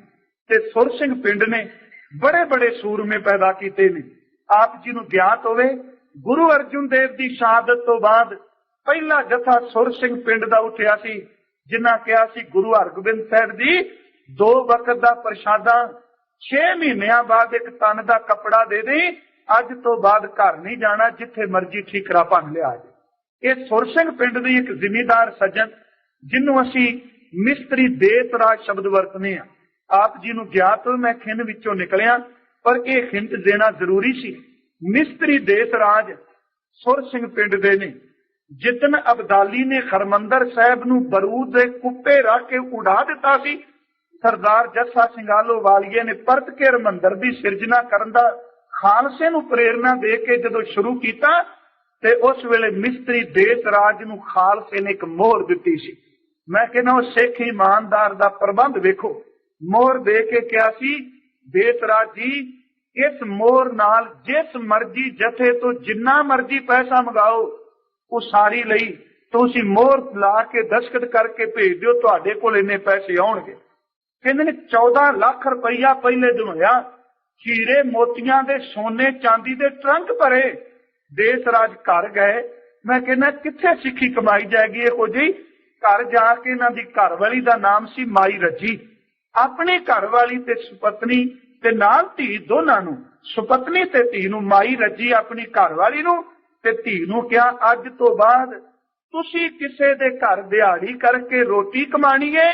ते सुर सिंह पिंड ने बड़े बड़े सूरमे पैदा कीते ने। आप जी नूं ज्ञात होवे गुरु अर्जुन देव की शहादत तो बाद पहला जथा सुर सिंह पिंड का उठिया सी जिन्हां कहा सी गुरु हरगोबिंद साहिब जी 2 वक्त का प्रशादा 6 महीनों बाद एक तन का कपड़ा दे दे, अज तो बाद घर नहीं जाना, जिथे मर्जी ठीकरा भन लिया। ये सुर सिंह पिंड की एक जिमीदार सज्जन जिन्हों असी मिस्त्री देतराज शब्द वरतने हैं। आप जी नूं ज्ञात हो मैं खिंड विचों निकलिया पर यह हिंट देना जरूरी सी। मिस्त्री देतराज सुर सिंह पिंड दे ने। जिदन अबदाली ने हरमंदर साहब नूं बरूद दे कुप्पे रख के उड़ा दिता सी, सरदार जस्सा सिंगालो वालिए ने परत के हरमंदर की सिरजना करन दा खालसे नूं प्रेरणा दे के जदों शुरू कीता ते उस वेले मिस्त्री देतराज नूं खालसे ने एक मोहर दिती सी। मैं कहना सिख ईमानदार दा प्रबंध वेखो। मोहर दे के कहा सी देतराज जी इस मोहर नाल जिस मर्जी जथे तो जिन्ना मर्जी पैसा मंगाओ उसारी लई तुसी मोहर ला के दस्तखत करके भेज दिओ, तुहाडे कोल इन्ने पैसे आउणगे। कहंदे ने 14 लाख रुपया पहले दिन होया, हीरे मोतियां दे सोने चांदी दे ट्रंक भरे। देसराज घर गए। मैं कहना किथे सिक्खी कमाई जाएगी इहो जी। घर जाके इन्हां दी घरवाली दा नाम सी माई रजी। अपनी घरवाली ते सुपत्नी ते नाल धी दोनां नूं, सुपत्नी ते धी नूं माई रजी अपनी घरवाली नूं ते धी नूं कहा अज तो बाद तुसी किसे दे घर दिहाड़ी करके रोटी कमानी है,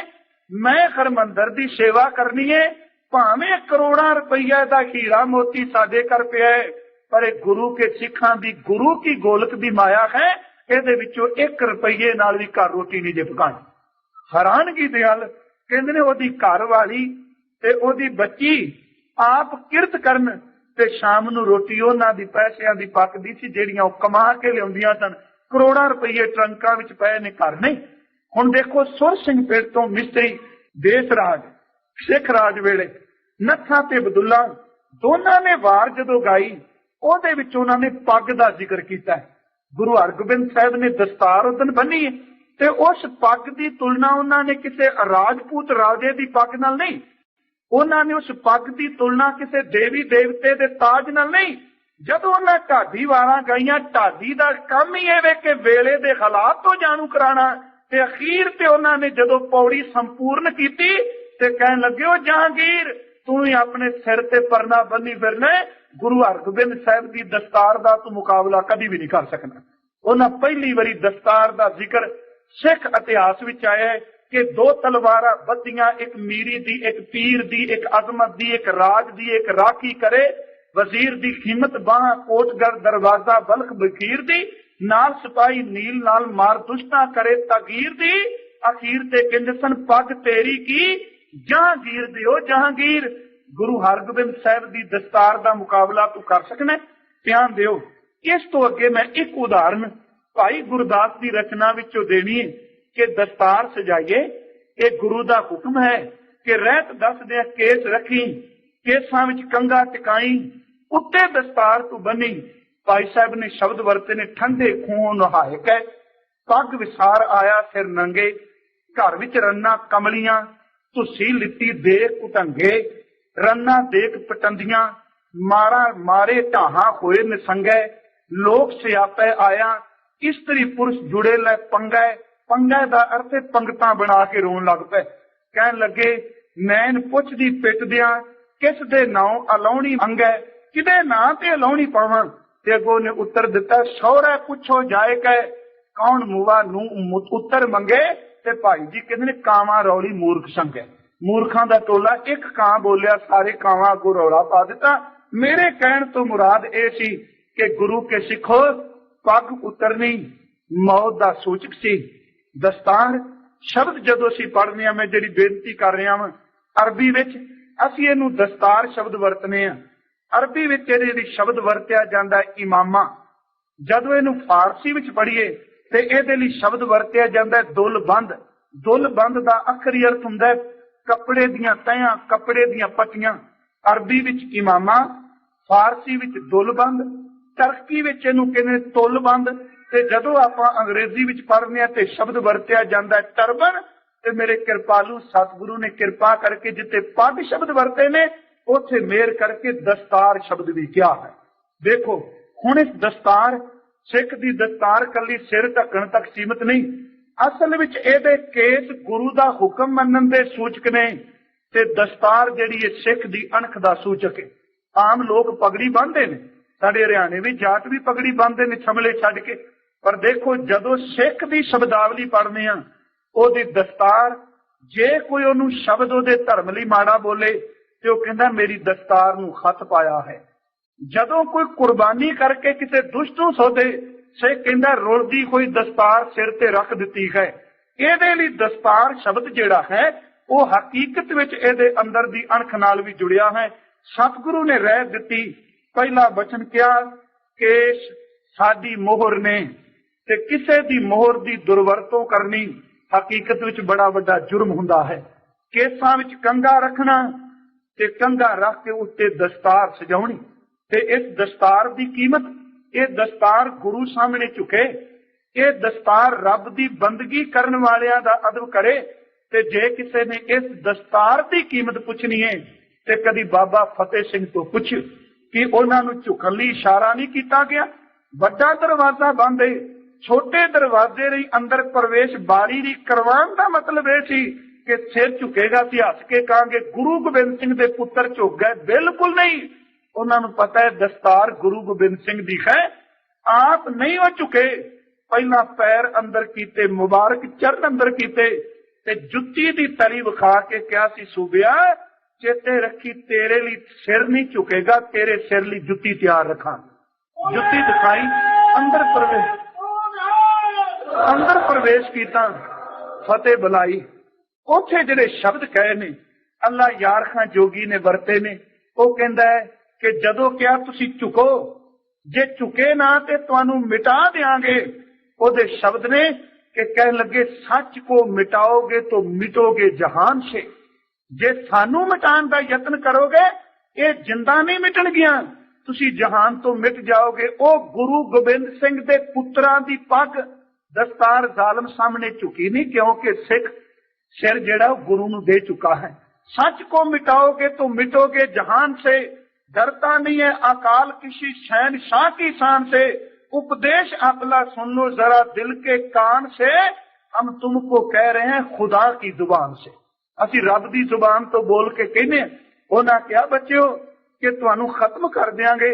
मैं हरमंदर दी सेवा करनी है, भावें करोड़ां रुपया दा हीरा मोती साडे घर पिया है पर एक गुरु के सिखां दी गुरु की गोलक दी माया है, इहदे विचों 1 रुपये नाल भी घर रोटी नहीं जे पकानी। हैरानगी दे गल कहंदे ने ओदी घरवाली ते ओदी बच्ची आप किरत करन ते शाम नूं रोटी उन्हां दी पैसिਆਂ दी पकदी सी ਜਿਹੜੀਆਂ ਉਹ कमा के लिआउंदियां सन। करोड़ां रुपये ट्रंकां विच पए ने, घर नहीं। हुण देखो सुर सिंह पिंड तो मिस्त्री देसराज सिख राज वेले नत्था ते अब्दुल्ला दोनां ने वार जदों गाई ਉਹਦੇ ਵਿੱਚ ਉਹਨਾਂ ਨੇ पग ਦਾ जिक्र कीता है। गुरु हरगोबिंद साहिब ने दस्तार उदन बनी है ते उस पग की तुलना उन्होंने किसी राजपूत राजे की पग नाल नहीं, उन्होंने उस पग की तुलना किसी देवी देवते के ताज नाल नहीं। जदों उन्हें ढाडी वारां गाइयां, ढाडी का काम ही है कि वेले के हालात तो जाणू कराना ते अखीर ते उन्होंने जदों पौड़ी संपूर्ण की ते कहन लगे ओ जहांगीर तू ही अपने सिर ते परना बन्नी फिरना, गुरु हरगोबिंद साहिब की दस्तार का तू मुकाबला कभी भी नहीं कर सकना। उन्हें पहली बारी दस्तार का जिक्र सिख इतिहास विच आया है कि 2 तलवारां बद्धियां, एक मीरी दी, एक पीर दी, एक अजमत दी, एक राज दी, एक राखी करे वजीर दी कीमत बाह कोटगढ़ दरवाजा बल्ख बकीर दी नाल सिपाही नील नाल मार दुश्ता करे तगीर दी अखीर ते कहंदे सन पग तेरी की जहांगीर दियो जहांगीर। गुरु हरगोबिंद साहब दी दस्तार दा मुकाबला तू कर सकना, ध्यान दियो। इस तो अगे मैं एक उदाहरण भाई गुरदास की रचना विचों देनी है कि दस्तार सजाइए, ये गुरु दा हुक्म है कि रहत दस दे केस रखी, केसां विच कंघा टिकाई, उत्ते दस्तार तू बनी। भाई साहब ने शब्द वरते ने ठंडे खूहों नहाए कै, पग विसार आया सिर नंगे, घर विच रन्ना कमलियां, तुसी लिट्टी देख उटंगे, रन्ना देख पटंदियां, मारा मारे ढाहा होए निसंगे, लोक सियापे आया, स्त्री पुरुष जुड़े लै पंगै। पंगै दा अर्थ पंगतां बना के रोन लग पे, कहन लगे नैन पुछदी पिटदियां, किस दे नां अलाउणी अंगै, किदे नां ते अलाउणी पावां। ते अगों ने उत्तर दिता सौहरा पुछो जाए कै, कौन मुआ नूं उत्तर मंगे। ते भाई जी कहंदे ने कावां रौली मूर्ख संगे, मूर्खां दा टोला एक कां बोलिया सारे कावां अगों रौला पा दिता। मेरे कहण तो मुराद ए सी कि गुरु के सिखो पग उतरनी मौत दा सूचक सी। दस्तार शब्द जदों असीं पढ़दे हां, मैं जिहड़ी बेनती कर रहा हां अरबी विच असीं इहनूं दस्तार शब्द वरतने हां। अरबी विच इहदे लई शब्द वरतिया जांदा इमामा। जदों इहनूं फारसी विच पढ़ीए ते इहदे लई शब्द वरतिया जांदा दुलबंद। दुलबंद दा आखरी अर्थ हुंदा है कपड़े दियां तहियां, कपड़े दियां पट्टियां। अरबी विच इमामा, फारसी विच दुलबंद, तरकी विच इहनूं कहंदे तुलबंद। ते जदों आपां अंग्रेजी विच पढ़दे हां ते शब्द वरतिया जांदा है टर्बन। ते मेरे कृपालू सतगुरु ने कृपा करके जिथे पग शब्द वरते ने उथे मेहर करके दस्तार शब्द भी क्या है। देखो हुण इस दस्तार सिख दी दस्तार कली सिर ढकण तक सीमित नहीं, असल विच इहदे केस गुरु दा हुक्म मनण दे सूचक ने ते दस्तार जिहड़ी है सिख दी अणख दा सूचक है। आम लोग पगड़ी बांधे ने, साडे हरियाणे भी जाट भी पगड़ी बांधे ने छमले छड्ड के, पर देखो जदों सिख दी शब्दावली पढ़ने हां ओहदी दस्तार जे कोई ओनू शब्द ओहदे धर्म लई माड़ा बोले ते ओह कहंदा मेरी दस्तार नूं खत पाया है। जदों कोई कुर्बानी करके किसी दुष्ट नूं सौदे सिख कहंदा रुलदी कोई दस्तार सिर ते रख दित्ती है। इहदे लई दस्तार शब्द जिहड़ा है वह हकीकत विच इहदे अंदर दी अणख नाल भी जुड़िया है। सतगुरु ने रह दित्ती, पहला वचन क्या कि साडी मोहर ने ते किसे दी मोहर दी दुरवरतों करनी हकीकत विच बड़ा वड्डा जुर्म हुंदा है। केसां विच कंघा रखना ते कंघा रख के उत्ते दस्तार सजाउणी ते इस दस्तार दी कीमत, ये दस्तार गुरु सामने झुके, ये दस्तार रब दी बंदगी करन वालियां दा अदब करे। ते जे किसी ने इस दस्तार दी कीमत पुछनी है ते कदी बाबा फतेह सिंह तो पुछ कि उन्हां नूं झुकण लई इशारा नहीं कीता गया। वड्डा दरवाजा बंद है, छोटे दरवाजे लई अंदर प्रवेश बारी दी करवाउण दा मतलब यह सी कि सिर झुकेगा ते हस के कहांगे गुरु गोबिंद सिंह दे पुत्र झुक गए। बिल्कुल नहीं, उन्हां नूं पता है दस्तार गुरु गोबिंद सिंह दी है। आप नहीं वो झुके, पहला पैर अंदर कीते, मुबारक चरण अंदर कीते ते जुत्ती दी तली विखा के क्या सी सूबिया चेते रखी तेरे लिए सिर नहीं झुकेगा, तेरे सिर लिए जुत्ती तैयार रखा। जुत्ती दिखाई, अंदर प्रवेश कीता, फतेह बुलाई। उथे जिहड़े शब्द कहे ने अल्लाह यार खां जोगी ने वरते ने, वो कहंदा है कि जदों क्या तुसी झुको, जे झुके ना ते तुहानू मिटा देंगे। ओदे शब्द ने कि कहन लगे सच को मिटाओगे तो मिटोगे जहान से। जे सानू मिटाण दा यत्न करोगे ये जिंदा नहीं मिटणगियां, तुसी जहान तो मिट जाओगे। ओ गुरु गोबिंद सिंह दे पुत्रां दी पग दस्तार जालम सामने झुकी नहीं, क्योंकि सिख सिर जेड़ा गुरु नूं दे चुका है। सच को मिटाओगे तो मिटोगे जहान से, डरता नहीं है अकाल किसी शहनशाह की शान से। उपदेश अपना सुन लो जरा दिल के कान से, हम तुमको कह रहे हैं खुदा की जुबान से। असी रब दी जुबान तो बोल के कहने, उन्हां क्या बच्चों कि तुहानू खत्म कर देंगे।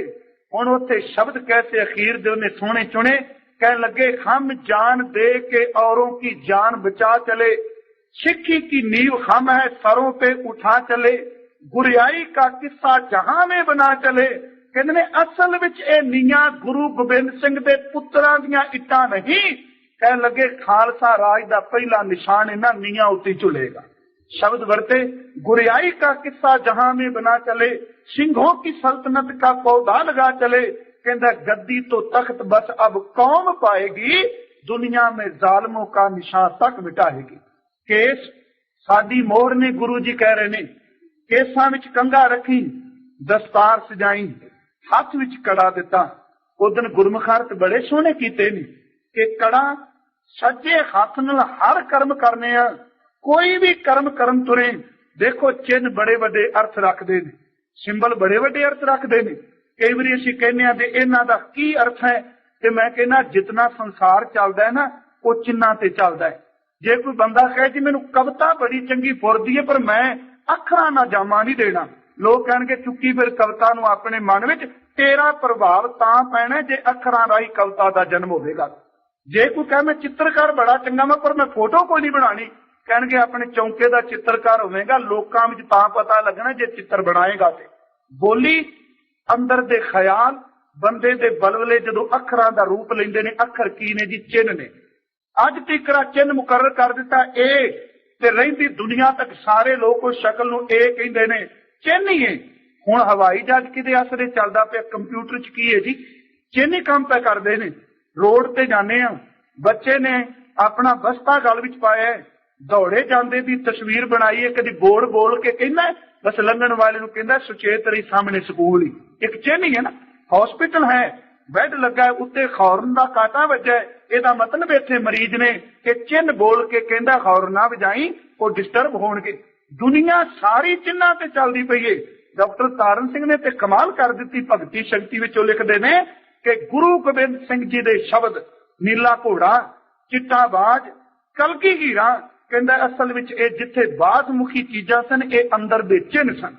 हुण उत्थे शब्द कैसे अखीर दे उन्हें सोने चुने, कहने लगे हम जान दे के औरों की जान बचा चले, सिक्खी की नींव हम है सरों पे उठा चले, गुरियाई का किस्सा जहां में बना चले। कहते ने असल विच ये नीआं गुरु गोबिंद सिंह दे पुत्रां दीआं इट्टां नहीं, कह लगे खालसा राज दा पहला निशान इन्हां नीआं उत्ते झुलेगा। शब्द वर्ते गुरियाई का किस्सा जहां में बना चले, सिंहों की सल्तनत का पौधा लगा चले। कहता गद्दी तो तख्त बस अब कौम पाएगी, दुनिया में जालमों का निशान तक मिटाएगी। केस साडी मोहर ने गुरु जी कह रहे ने, केसां विच कंघा रखी, दस्तार सजाई, हथ विच कड़ा दिता। उदन गुरमुखां अर्थ बड़े सोहने कीते ने कि कड़ा सज्जे हथ नाल हर कर्म करने आ, कोई भी कर्म करन तुरे। देखो चिन्ह बड़े वड्डे अर्थ रखते ने, सिंबल बड़े वड्डे अर्थ रखते ने। कई बार असीं कहने दे इन्हां दा की अर्थ है, ते मैं कहना जितना संसार चलदा है ना वो चिन्हां ते चलदा है। जे कोई बंदा कहे जी मैनूं कविता बड़ी चंगी फुरदी है पर मैं अखरां ना जामा नहीं देना, लोग कहणगे चुक्की फिर कविता नूं अपने मन विच, तेरा प्रभाव तां पैना जे अखरां राही कविता दा जन्म होवेगा। जे कोई कहे मैं चित्रकार बड़ा चंगा मैं पर मैं फोटो कोई नहीं बनानी, कहणगे अपने चौंके दा चित्रकार होवेगा, लोकां विच तां पता लगना जे चित्र बनाएगा। ते बोली अंदर दे ख्याल बंदे दे बलवले जदों अखरां दा रूप लैंदे ने, अखर की ने जी चिन्ह ने। अज तिकरा चिन्ह मुकर्रर कर दिता ए, ते रहिंदी दुनिया तक सारे लोग उस शक्ल नूं ए कहिंदे ने, चिन्ह ही है। हुण हवाई जहाज किदे आसरे चलदा पिया, कंप्यूटर च की है जी, चिन्ह ही काम पे करदे ने। रोड ते जाने आ, बच्चे ने अपना बस्ता गल विच पाया, दौड़े जांदे दी तस्वीर बनाई है, कदी बोर्ड बोल के कहना बस लंघण वाले नूं कहंदा सुचेत रही सामने स्कूल ही, एक चिन्ह ही है ना। हॉस्पिटल है, बैड लगा है, उत्ते खौरन दा कांटा वज्जा है, ਇਹਦਾ मतलब इत्थे मरीज ने कि चिन्ह बोल के कहंदा खौर ना वजाई वो डिस्टर्ब होणगे। दुनिया सारी चिन्हां ते चलदी पई है। डॉक्टर तारण सिंह ने ते कमाल कर दित्ती, भगती शक्ति विचों लिखदे ने कि गुरु गोबिंद सिंह जी दे शब्द नीला घोड़ा, चिट्टा बाज, कलगी हीरा, कहंदा असल विच ये जिथे बाजमुखी चीजां सन ये अंदर दे चिन्ह सन।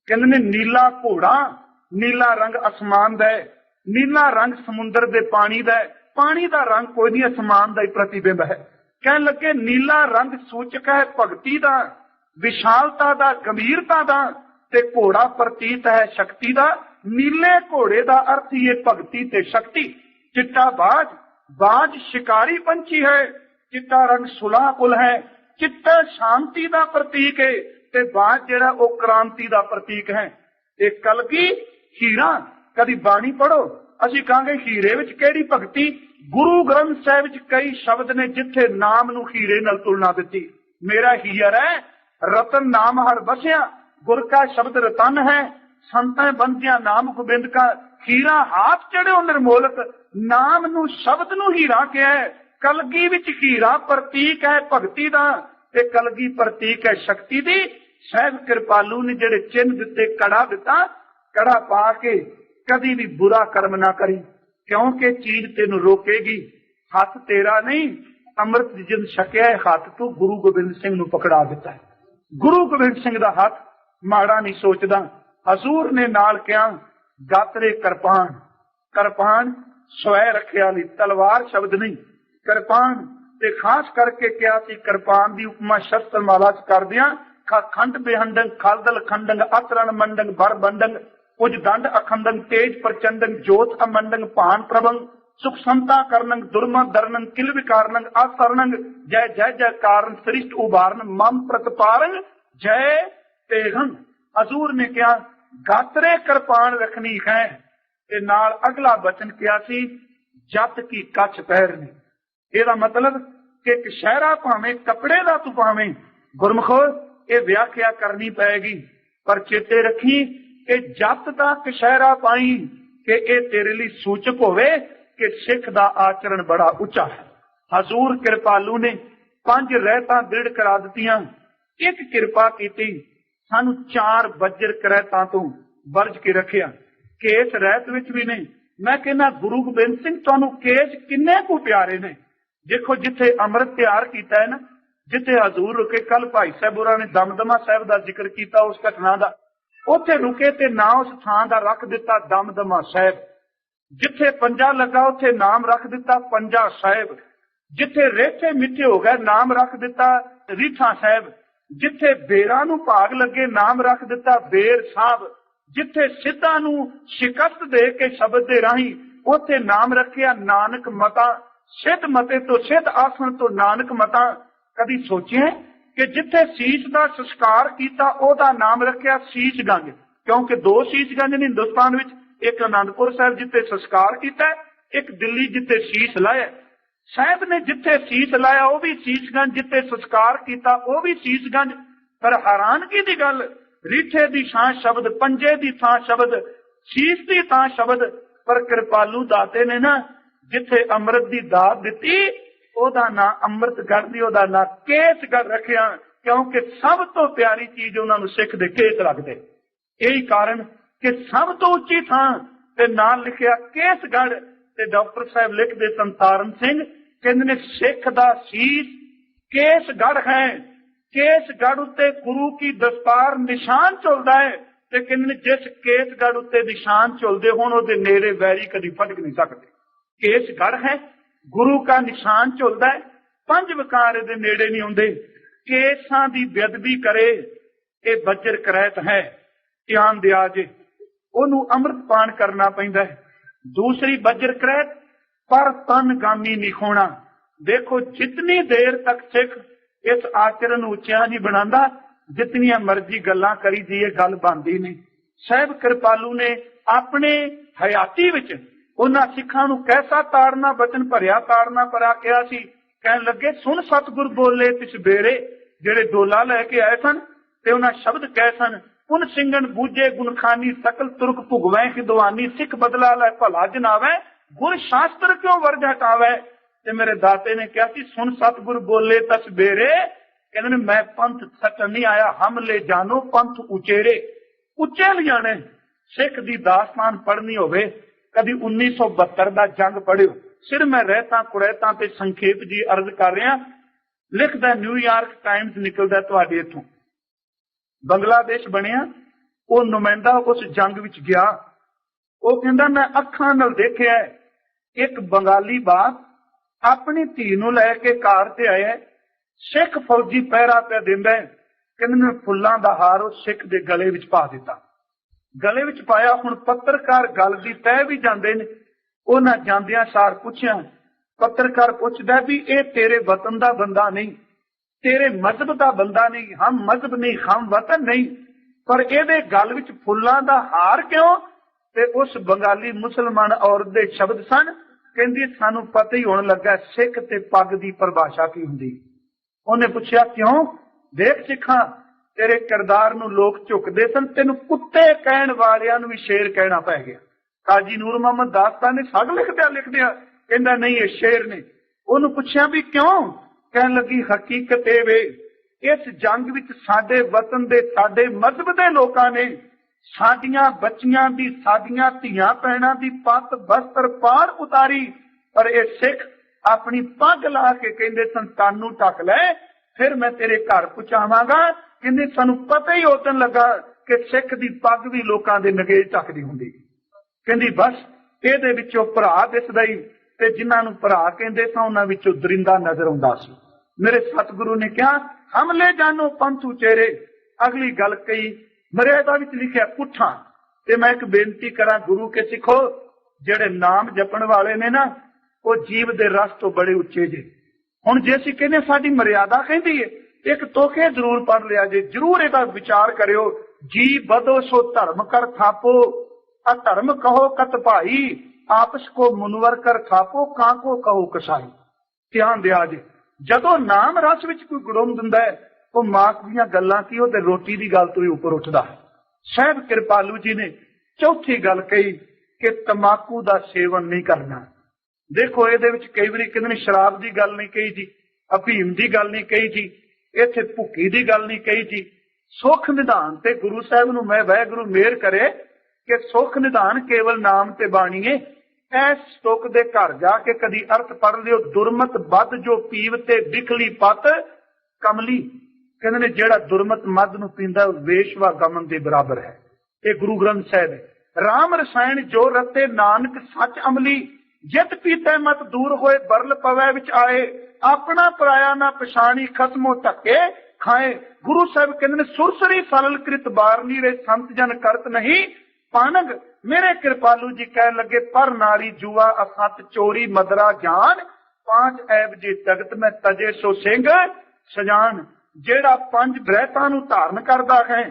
कहंदे ने नीला घोड़ा, नीला रंग आसमान दा है, नीला रंग समुंदर दे पानी दा है, पानी दा रंग कोई नहीं आसमान दा ही प्रतिबिंब है। कहन लगे नीला रंग सूचक है भगती दा, विशालता दा, गंभीरता दा, ते घोड़ा प्रतीत है शक्ति दा। नीले घोड़े दा अर्थ ही है भगती ते शक्ति। चिट्टा बाज, बाज शिकारी पंछी है, चिट्टा रंग सुलह कुल है, चिट्टा शांति दा प्रतीक है, ते बाज जेड़ा वो क्रांति दा प्रतीक है। एक कलगी हीरा, कदी बाणी पढ़ो असीं कहांगे हीरे विच किहड़ी भगती। गुरु ग्रंथ साहिब विच कई शब्द ने जिथे नाम नूं हीरे नाल तुलना दित्ती। मेरा हीर है रतन नाम हर बसिया, गुर का शब्द रतन है, संतां बंदियां नाम गोबिंद का। हीरा हाथ चढ़ियो निर्मोलक, नाम नूं शब्द नूं हीरा कहा है। कलगी विच हीरा प्रतीक है भगती दा, ते कलगी प्रतीक है शक्ति दी। साहिब कृपालू ने जेड़े चिन्ह दिते, कड़ा दिता, कड़ा पा के कदी भी बुरा कर्म ना करी, क्योंकि चीज तेनू रोकेगी। हथ तेरा नहीं, अमृत जिन छकिया है हथ तू गुरु गोबिंद सिंह नू पकड़ा दिता है। गुरु गोबिंद सिंह दा हथ माड़ा नहीं सोचदा। हजूर ने नाल कहा गातरे करपान, करपान स्वै रखिया ली, तलवार शब्द नहीं, करपान। ते खास करके कहा सी करपान दी उपमा शस्त्र माला च कर दिया। खंड बेहंडंग, खालदल खंडंग, अतरण मंडंग, बर बंडंग, कुछ दंड अखंडंग, तेज प्रचंडंग, जोत अमंडंग, भान प्रभंग, सुख समता करनंग, दुर्मा दरनंग, किल विकारनंग, असरणंग, जय जय जय कारण, श्रिष्ट उबारन, मम प्रतपारंग, जय तेगंग। हजूर ने कहा गातरे कृपान रखनी है, ते नाल अगला वचन किया सी जत की कच्छ पैरनी। ਇਹਦਾ मतलब कि एक शहरा भावें कपड़े दा तू भावें, गुरमुखो ये व्याख्या करनी पैगी, पर चेते रखी कि जत दा कशहरा पाई कि ये तेरे लिए सूचक होवे कि सिख दा आचरण बड़ा उच्चा है। हजूर कृपालू ने 5 रहतां दृढ़ करा दित्तियां। एक किरपा कीती, सानू 4 वज्र करैतां तो वर्ज के रखिया। केस रहत विच भी नहीं। मैं कहना गुरु गोबिंद सिंह तुहानू केस किन्ने को प्यारे ने। देखो जिथे अमृत तैयार किया है ना, जिथे हजूर रुके, कल भाई साहबुरा ने दमदमा साहब का जिक्र किया उस घटना का, उथे रुके ते ना उस थां का रख दिता दमदमा साहब। जिथे पंजा लगा उथे नाम रख दिता पंजा साहब। जिथे रेठे मिठे हो गए नाम रख दिता रीठा साहब। जिथे बेरा नू भाग लगे नाम रख दिता बेर साहब। जिथे सिद्धा नू शिकस्त दे के शब्द दे राही उथे नाम रखिया नानक मता। सिद्ध मते तो सिद्ध आसन तो नानक मता। कदी सोचे कि जिथे शीश का संस्कार किया ओदा नाम रखिया शीशगंज, क्योंकि दो शीशगंज ने हिंदुस्तान विच, एक आनंदपुर साहिब जिथे संस्कार किया, एक दिल्ली जिथे शीश लाया। साहिब ने जिथे शीश लाया वह भी शीशगंज, जिथे संस्कार किया वह भी शीशगंज। पर हैरानगी की गल, रीठे की थां शब्द, पंजे की थां शब्द, शीश की थां शब्द, पर कृपालू दाते ने ना जिथे अमृत की दात दी ओदा ना अमृतगढ़ दी ओदा ना केसगढ़ रखिया, क्योंकि सब तो प्यारी चीज उन्होंने सिख दे केस लगते। यही कारण कि सब तो उच्ची थां ते नाम लिखिया केसगढ़। ते डॉक्टर साहब लिखते संतारण सिंह कहते ने सिख दा शीश केसगढ़ है, केसगढ़ उत्ते गुरु की दस्तार निशान चलता है। ते कहते ने जिस केसगढ़ उत्ते निशान चलते होण ओहदे नेड़े वैरी कदी फटक नहीं सकते। केसगढ़ है, गुरु का निशान चलता है, पंज विकार दे नेड़े नहीं आउंदे। केसां दी बेअदबी करे ये बजर करैत है, ध्यान दिया जे ओनू अमृत पान करना पैंदा है। दूसरी बजर करैत पर तन गामी नहीं खोना। देखो जितनी देर तक सिख इस आचरण उच्चिया नहीं बनांदा, जितनियां मर्जी गल्लां करी जाइए गल बनदी नहीं। साहिब कृपालू ने अपने हयाती विच उन्हां सिखां नूं कैसा ताड़ना बचन भरिया ताड़ना परा किया सी। कहन लगे सुन सतगुर बोले तिस बेरे, जेड़े डोला लैके आए सन ते उन्हां शब्द कहे सन, पुन सिंगन बूझे गुणखानी सकल तुर्क भुगवै खिदवानी, सिख बदला लै भला जनावै गुर शास्त्र क्यों वर्ज हटावै। ते मेरे दाते ने कहा कि सुन सतगुर बोले तस बेरे, कहते मैं पंथ सटन नहीं आया, हम ले जानो पंथ उचेरे। उच्चे ले जाने। सिख दी दास्तान पढ़नी होवे कदी 1972 दा जंग पढ़ियो। सिर मैं रहता कुरैता ते संखेप जी अर्ज कर रहा। लिखदा न्यूयॉर्क टाइम्स निकलदा तुहाडे इथों, बंगलादेश बनिया, वो नुमाइंदा उस जंग विच गया। वो कहंदा मैं अखां नाल देखिया एक बंगाली बाप अपनी धी नूं लैके कार ते आया, सिख फौजी पहरा पे दिंदा है, कहंदे फुल्लां दा हार उस सिख दे गले विच पा दिता। गले विच पाया। हुण पत्रकार गल दी तह भी जांदे ने, उन्हां जांदियां सार पुछया, पत्रकार पुछदा भी ये तेरे वतन दा बंदा नहीं, तेरे मजहब दा बंदा नहीं, हम मजहब नहीं हम वतन नहीं, पर इहदे गल विच फुल्लां दा हार क्यों। ते उस बंगाली मुसलमान औरत दे शब्द सन, कहंदी सानू पता ही होण लगा सिख ते पग दी परिभाषा की हुंदी। उन्हें पूछया क्यों। देख सिखा तेरे किरदार नूं लोग झुकदे सन, तेनू कुत्ते कहण वालियां नूं भी शेर कहना पै गया। काजी नूर मोहम्मद दास्तान ने सग लिखदिया कहंदा नहीं ये शेर ने। उन्होंने पूछया भी क्यों। कहन लगी हकीकत ए वे इस जंग विच साडे वतन दे साडे मजहब दे लोकां ने साडियां बच्चियां दी साडियां धीआं भैणां दी पत बस्तर पार उतारी, पर ये सिख अपनी पग ला के कहंदे सन तानू ढक लै फिर मैं तेरे घर पहुंचावांगा। कहंदे सानू पता ही उदन लगा कि सिख दी पग भी लोकां दे नगेज ढकदी हुंदी। कहंदी बस इहदे विचों भरा दिसदा ही, ते जिन्हां नूं भरा कहंदे सन उन्हां विचों दरिंदा नजर आउंदा सी। मेरे सतगुरु ने कहा हम ले जानो पंथ उचेरे। अगली गल कही मर्यादा विच लिखिया पुठा। ते मैं एक बेनती करा गुरु के सिखो, जेड़े नाम जपण वाले ने ना वो जीव दे रस तो बड़े उच्चे जे। हुण जे असीं कहने साडी मर्यादा कहंदी है, एक तोखे जरूर पढ़ लिया जे, जरूर इहदा विचार करियो। जी बदो सो धर्म कर थापो, अधर्म कहो कत भाई, आपस को मुनवर कर थापो, काको कहो कसाई। ध्यान दिया जे जदों नाम रस विच कोई गुड़ुम दिंदा है वो माक दीआं गल्लां की ते रोटी की गल तो भी उपर उठदा है। साहिब कृपालू जी ने चौथी गल कही कि तमाकू का सेवन नहीं करना। देखो ये कई बार कहते शराब की गल नहीं कही जी, अफीम की गल नहीं कही जी, इत्थे भुक्की की गल नहीं कही जी। सुख निधान ते गुरु साहब नूं मैं वाहिगुरू मेहर करे कि सुख निधान केवल नाम ते बाणीए। ऐस तुक दे घर जाके कदी अर्थ पढ़ लियो, दुरमत बद जो पीव ते बिखली पत कमली। कहते ने जेड़ा दुरमत मद नूं पींदा वेशवा गमन के बराबर है। ये गुरु ग्रंथ साहिब है। राम रसायन जो रते नानक सच अमली, जित पीते मत दूर होए बरल पवै विच आए, अपना पराया ना पछाणी खसमो धक्के खाए। गुरु साहब कहते ने सुरसरी सरल कृत बारनी रे संत जन करत नहीं, पानग। मेरे कृपालू जी कह लगे पर नारी जुआ असत चोरी मदरा ज्ञान, 5 ऐब जे जगत में तजे सो सिंह सजान। जेड़ा 5 बृहतां नूं धारण करदा है,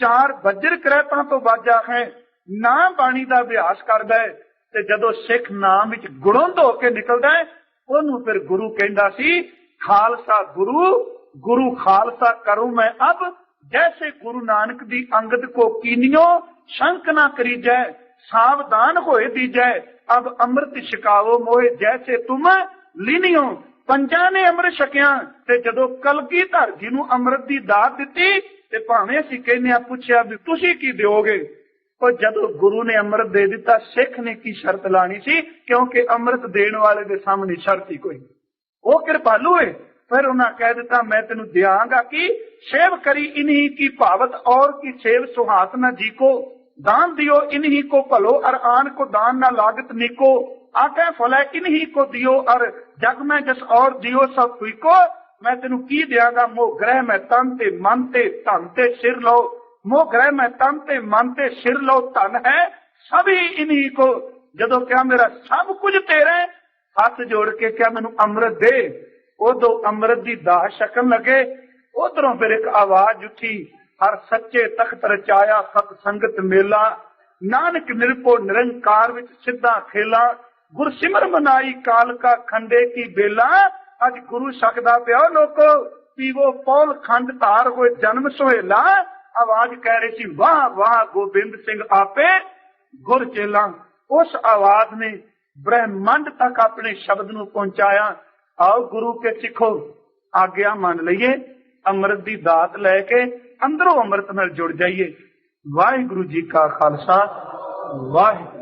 4 वज्र करैतां तो वाजा है, ना बाणी दा अभ्यास करदा है, ते जदों सिख नाम विच गुणोंद होके निकलदा है, ओनू फिर गुरु कहंदा सी खालसा गुरु, गुरु खालसा करूं मैं अब, जैसे गुरु नानक दी अंगद को कीनियो, शंक ना करीजै सावधान होए दीजै, अब अमृत छिकावो मोए जैसे तुम लीनियो। 5 ने अमृत छकिया ते जदों कलगीधर जी नूं अमृत दी दात दित्ती ते भावें असीं कहने पुछया भी तुसीं की दिओगे, और जदों गुरु ने अमृत दे दिता सिख ने की शर्त लानी सी, क्योंकि अमृत देण वाले दे सामने शर्त ही कोई। वो कृपालु है, फिर उन्हें कह दिता मैं तेनू दियांगा कि सेव करी इन्हीं की भावत और की सेव सुहास न जी को, दान दियो इन्हीं को भलो और आन को दान न लागत निको, आके फल इन्हीं को दियो और जग में जस और दियो सब हुई को। मैं तेनू की दियांगा मोह ग्रह में तन ते मन ते धन ते सिर लो, मोह ग्रह में तन ते मन ते सिर लो, धन है सभी इन्हीं को। जदों क्या मेरा सब कुछ तेरे, हाथ जोड़ के क्या मैनू अमृत दे, उदो अमृत दी दाह छकन लगे। उधरों फिर एक आवाज उठी, हर सच्चे तख्त रचाया सत संगत मेला, नानक निरपो निरंकार विच सिद्धा खेला, गुर सिमर मनाई काल का खंडे की बेला। अज गुरु सकदा पिया लोको, पीवो पौल खंड धार होए जन्म सुहेला। आवाज कह रही सी वाह वाह गोबिंद सिंह आपे गुर चेला। उस आवाज ने ब्रह्मंड तक अपने शब्द नूं पहुंचाया। आओ गुरु के सिखो, आग्या मान लईए, अमृत दी दात लैके अंदरों अमृत नाल जुड़ जाइए। वाहिगुरु जी का खालसा, वाहिगुरु।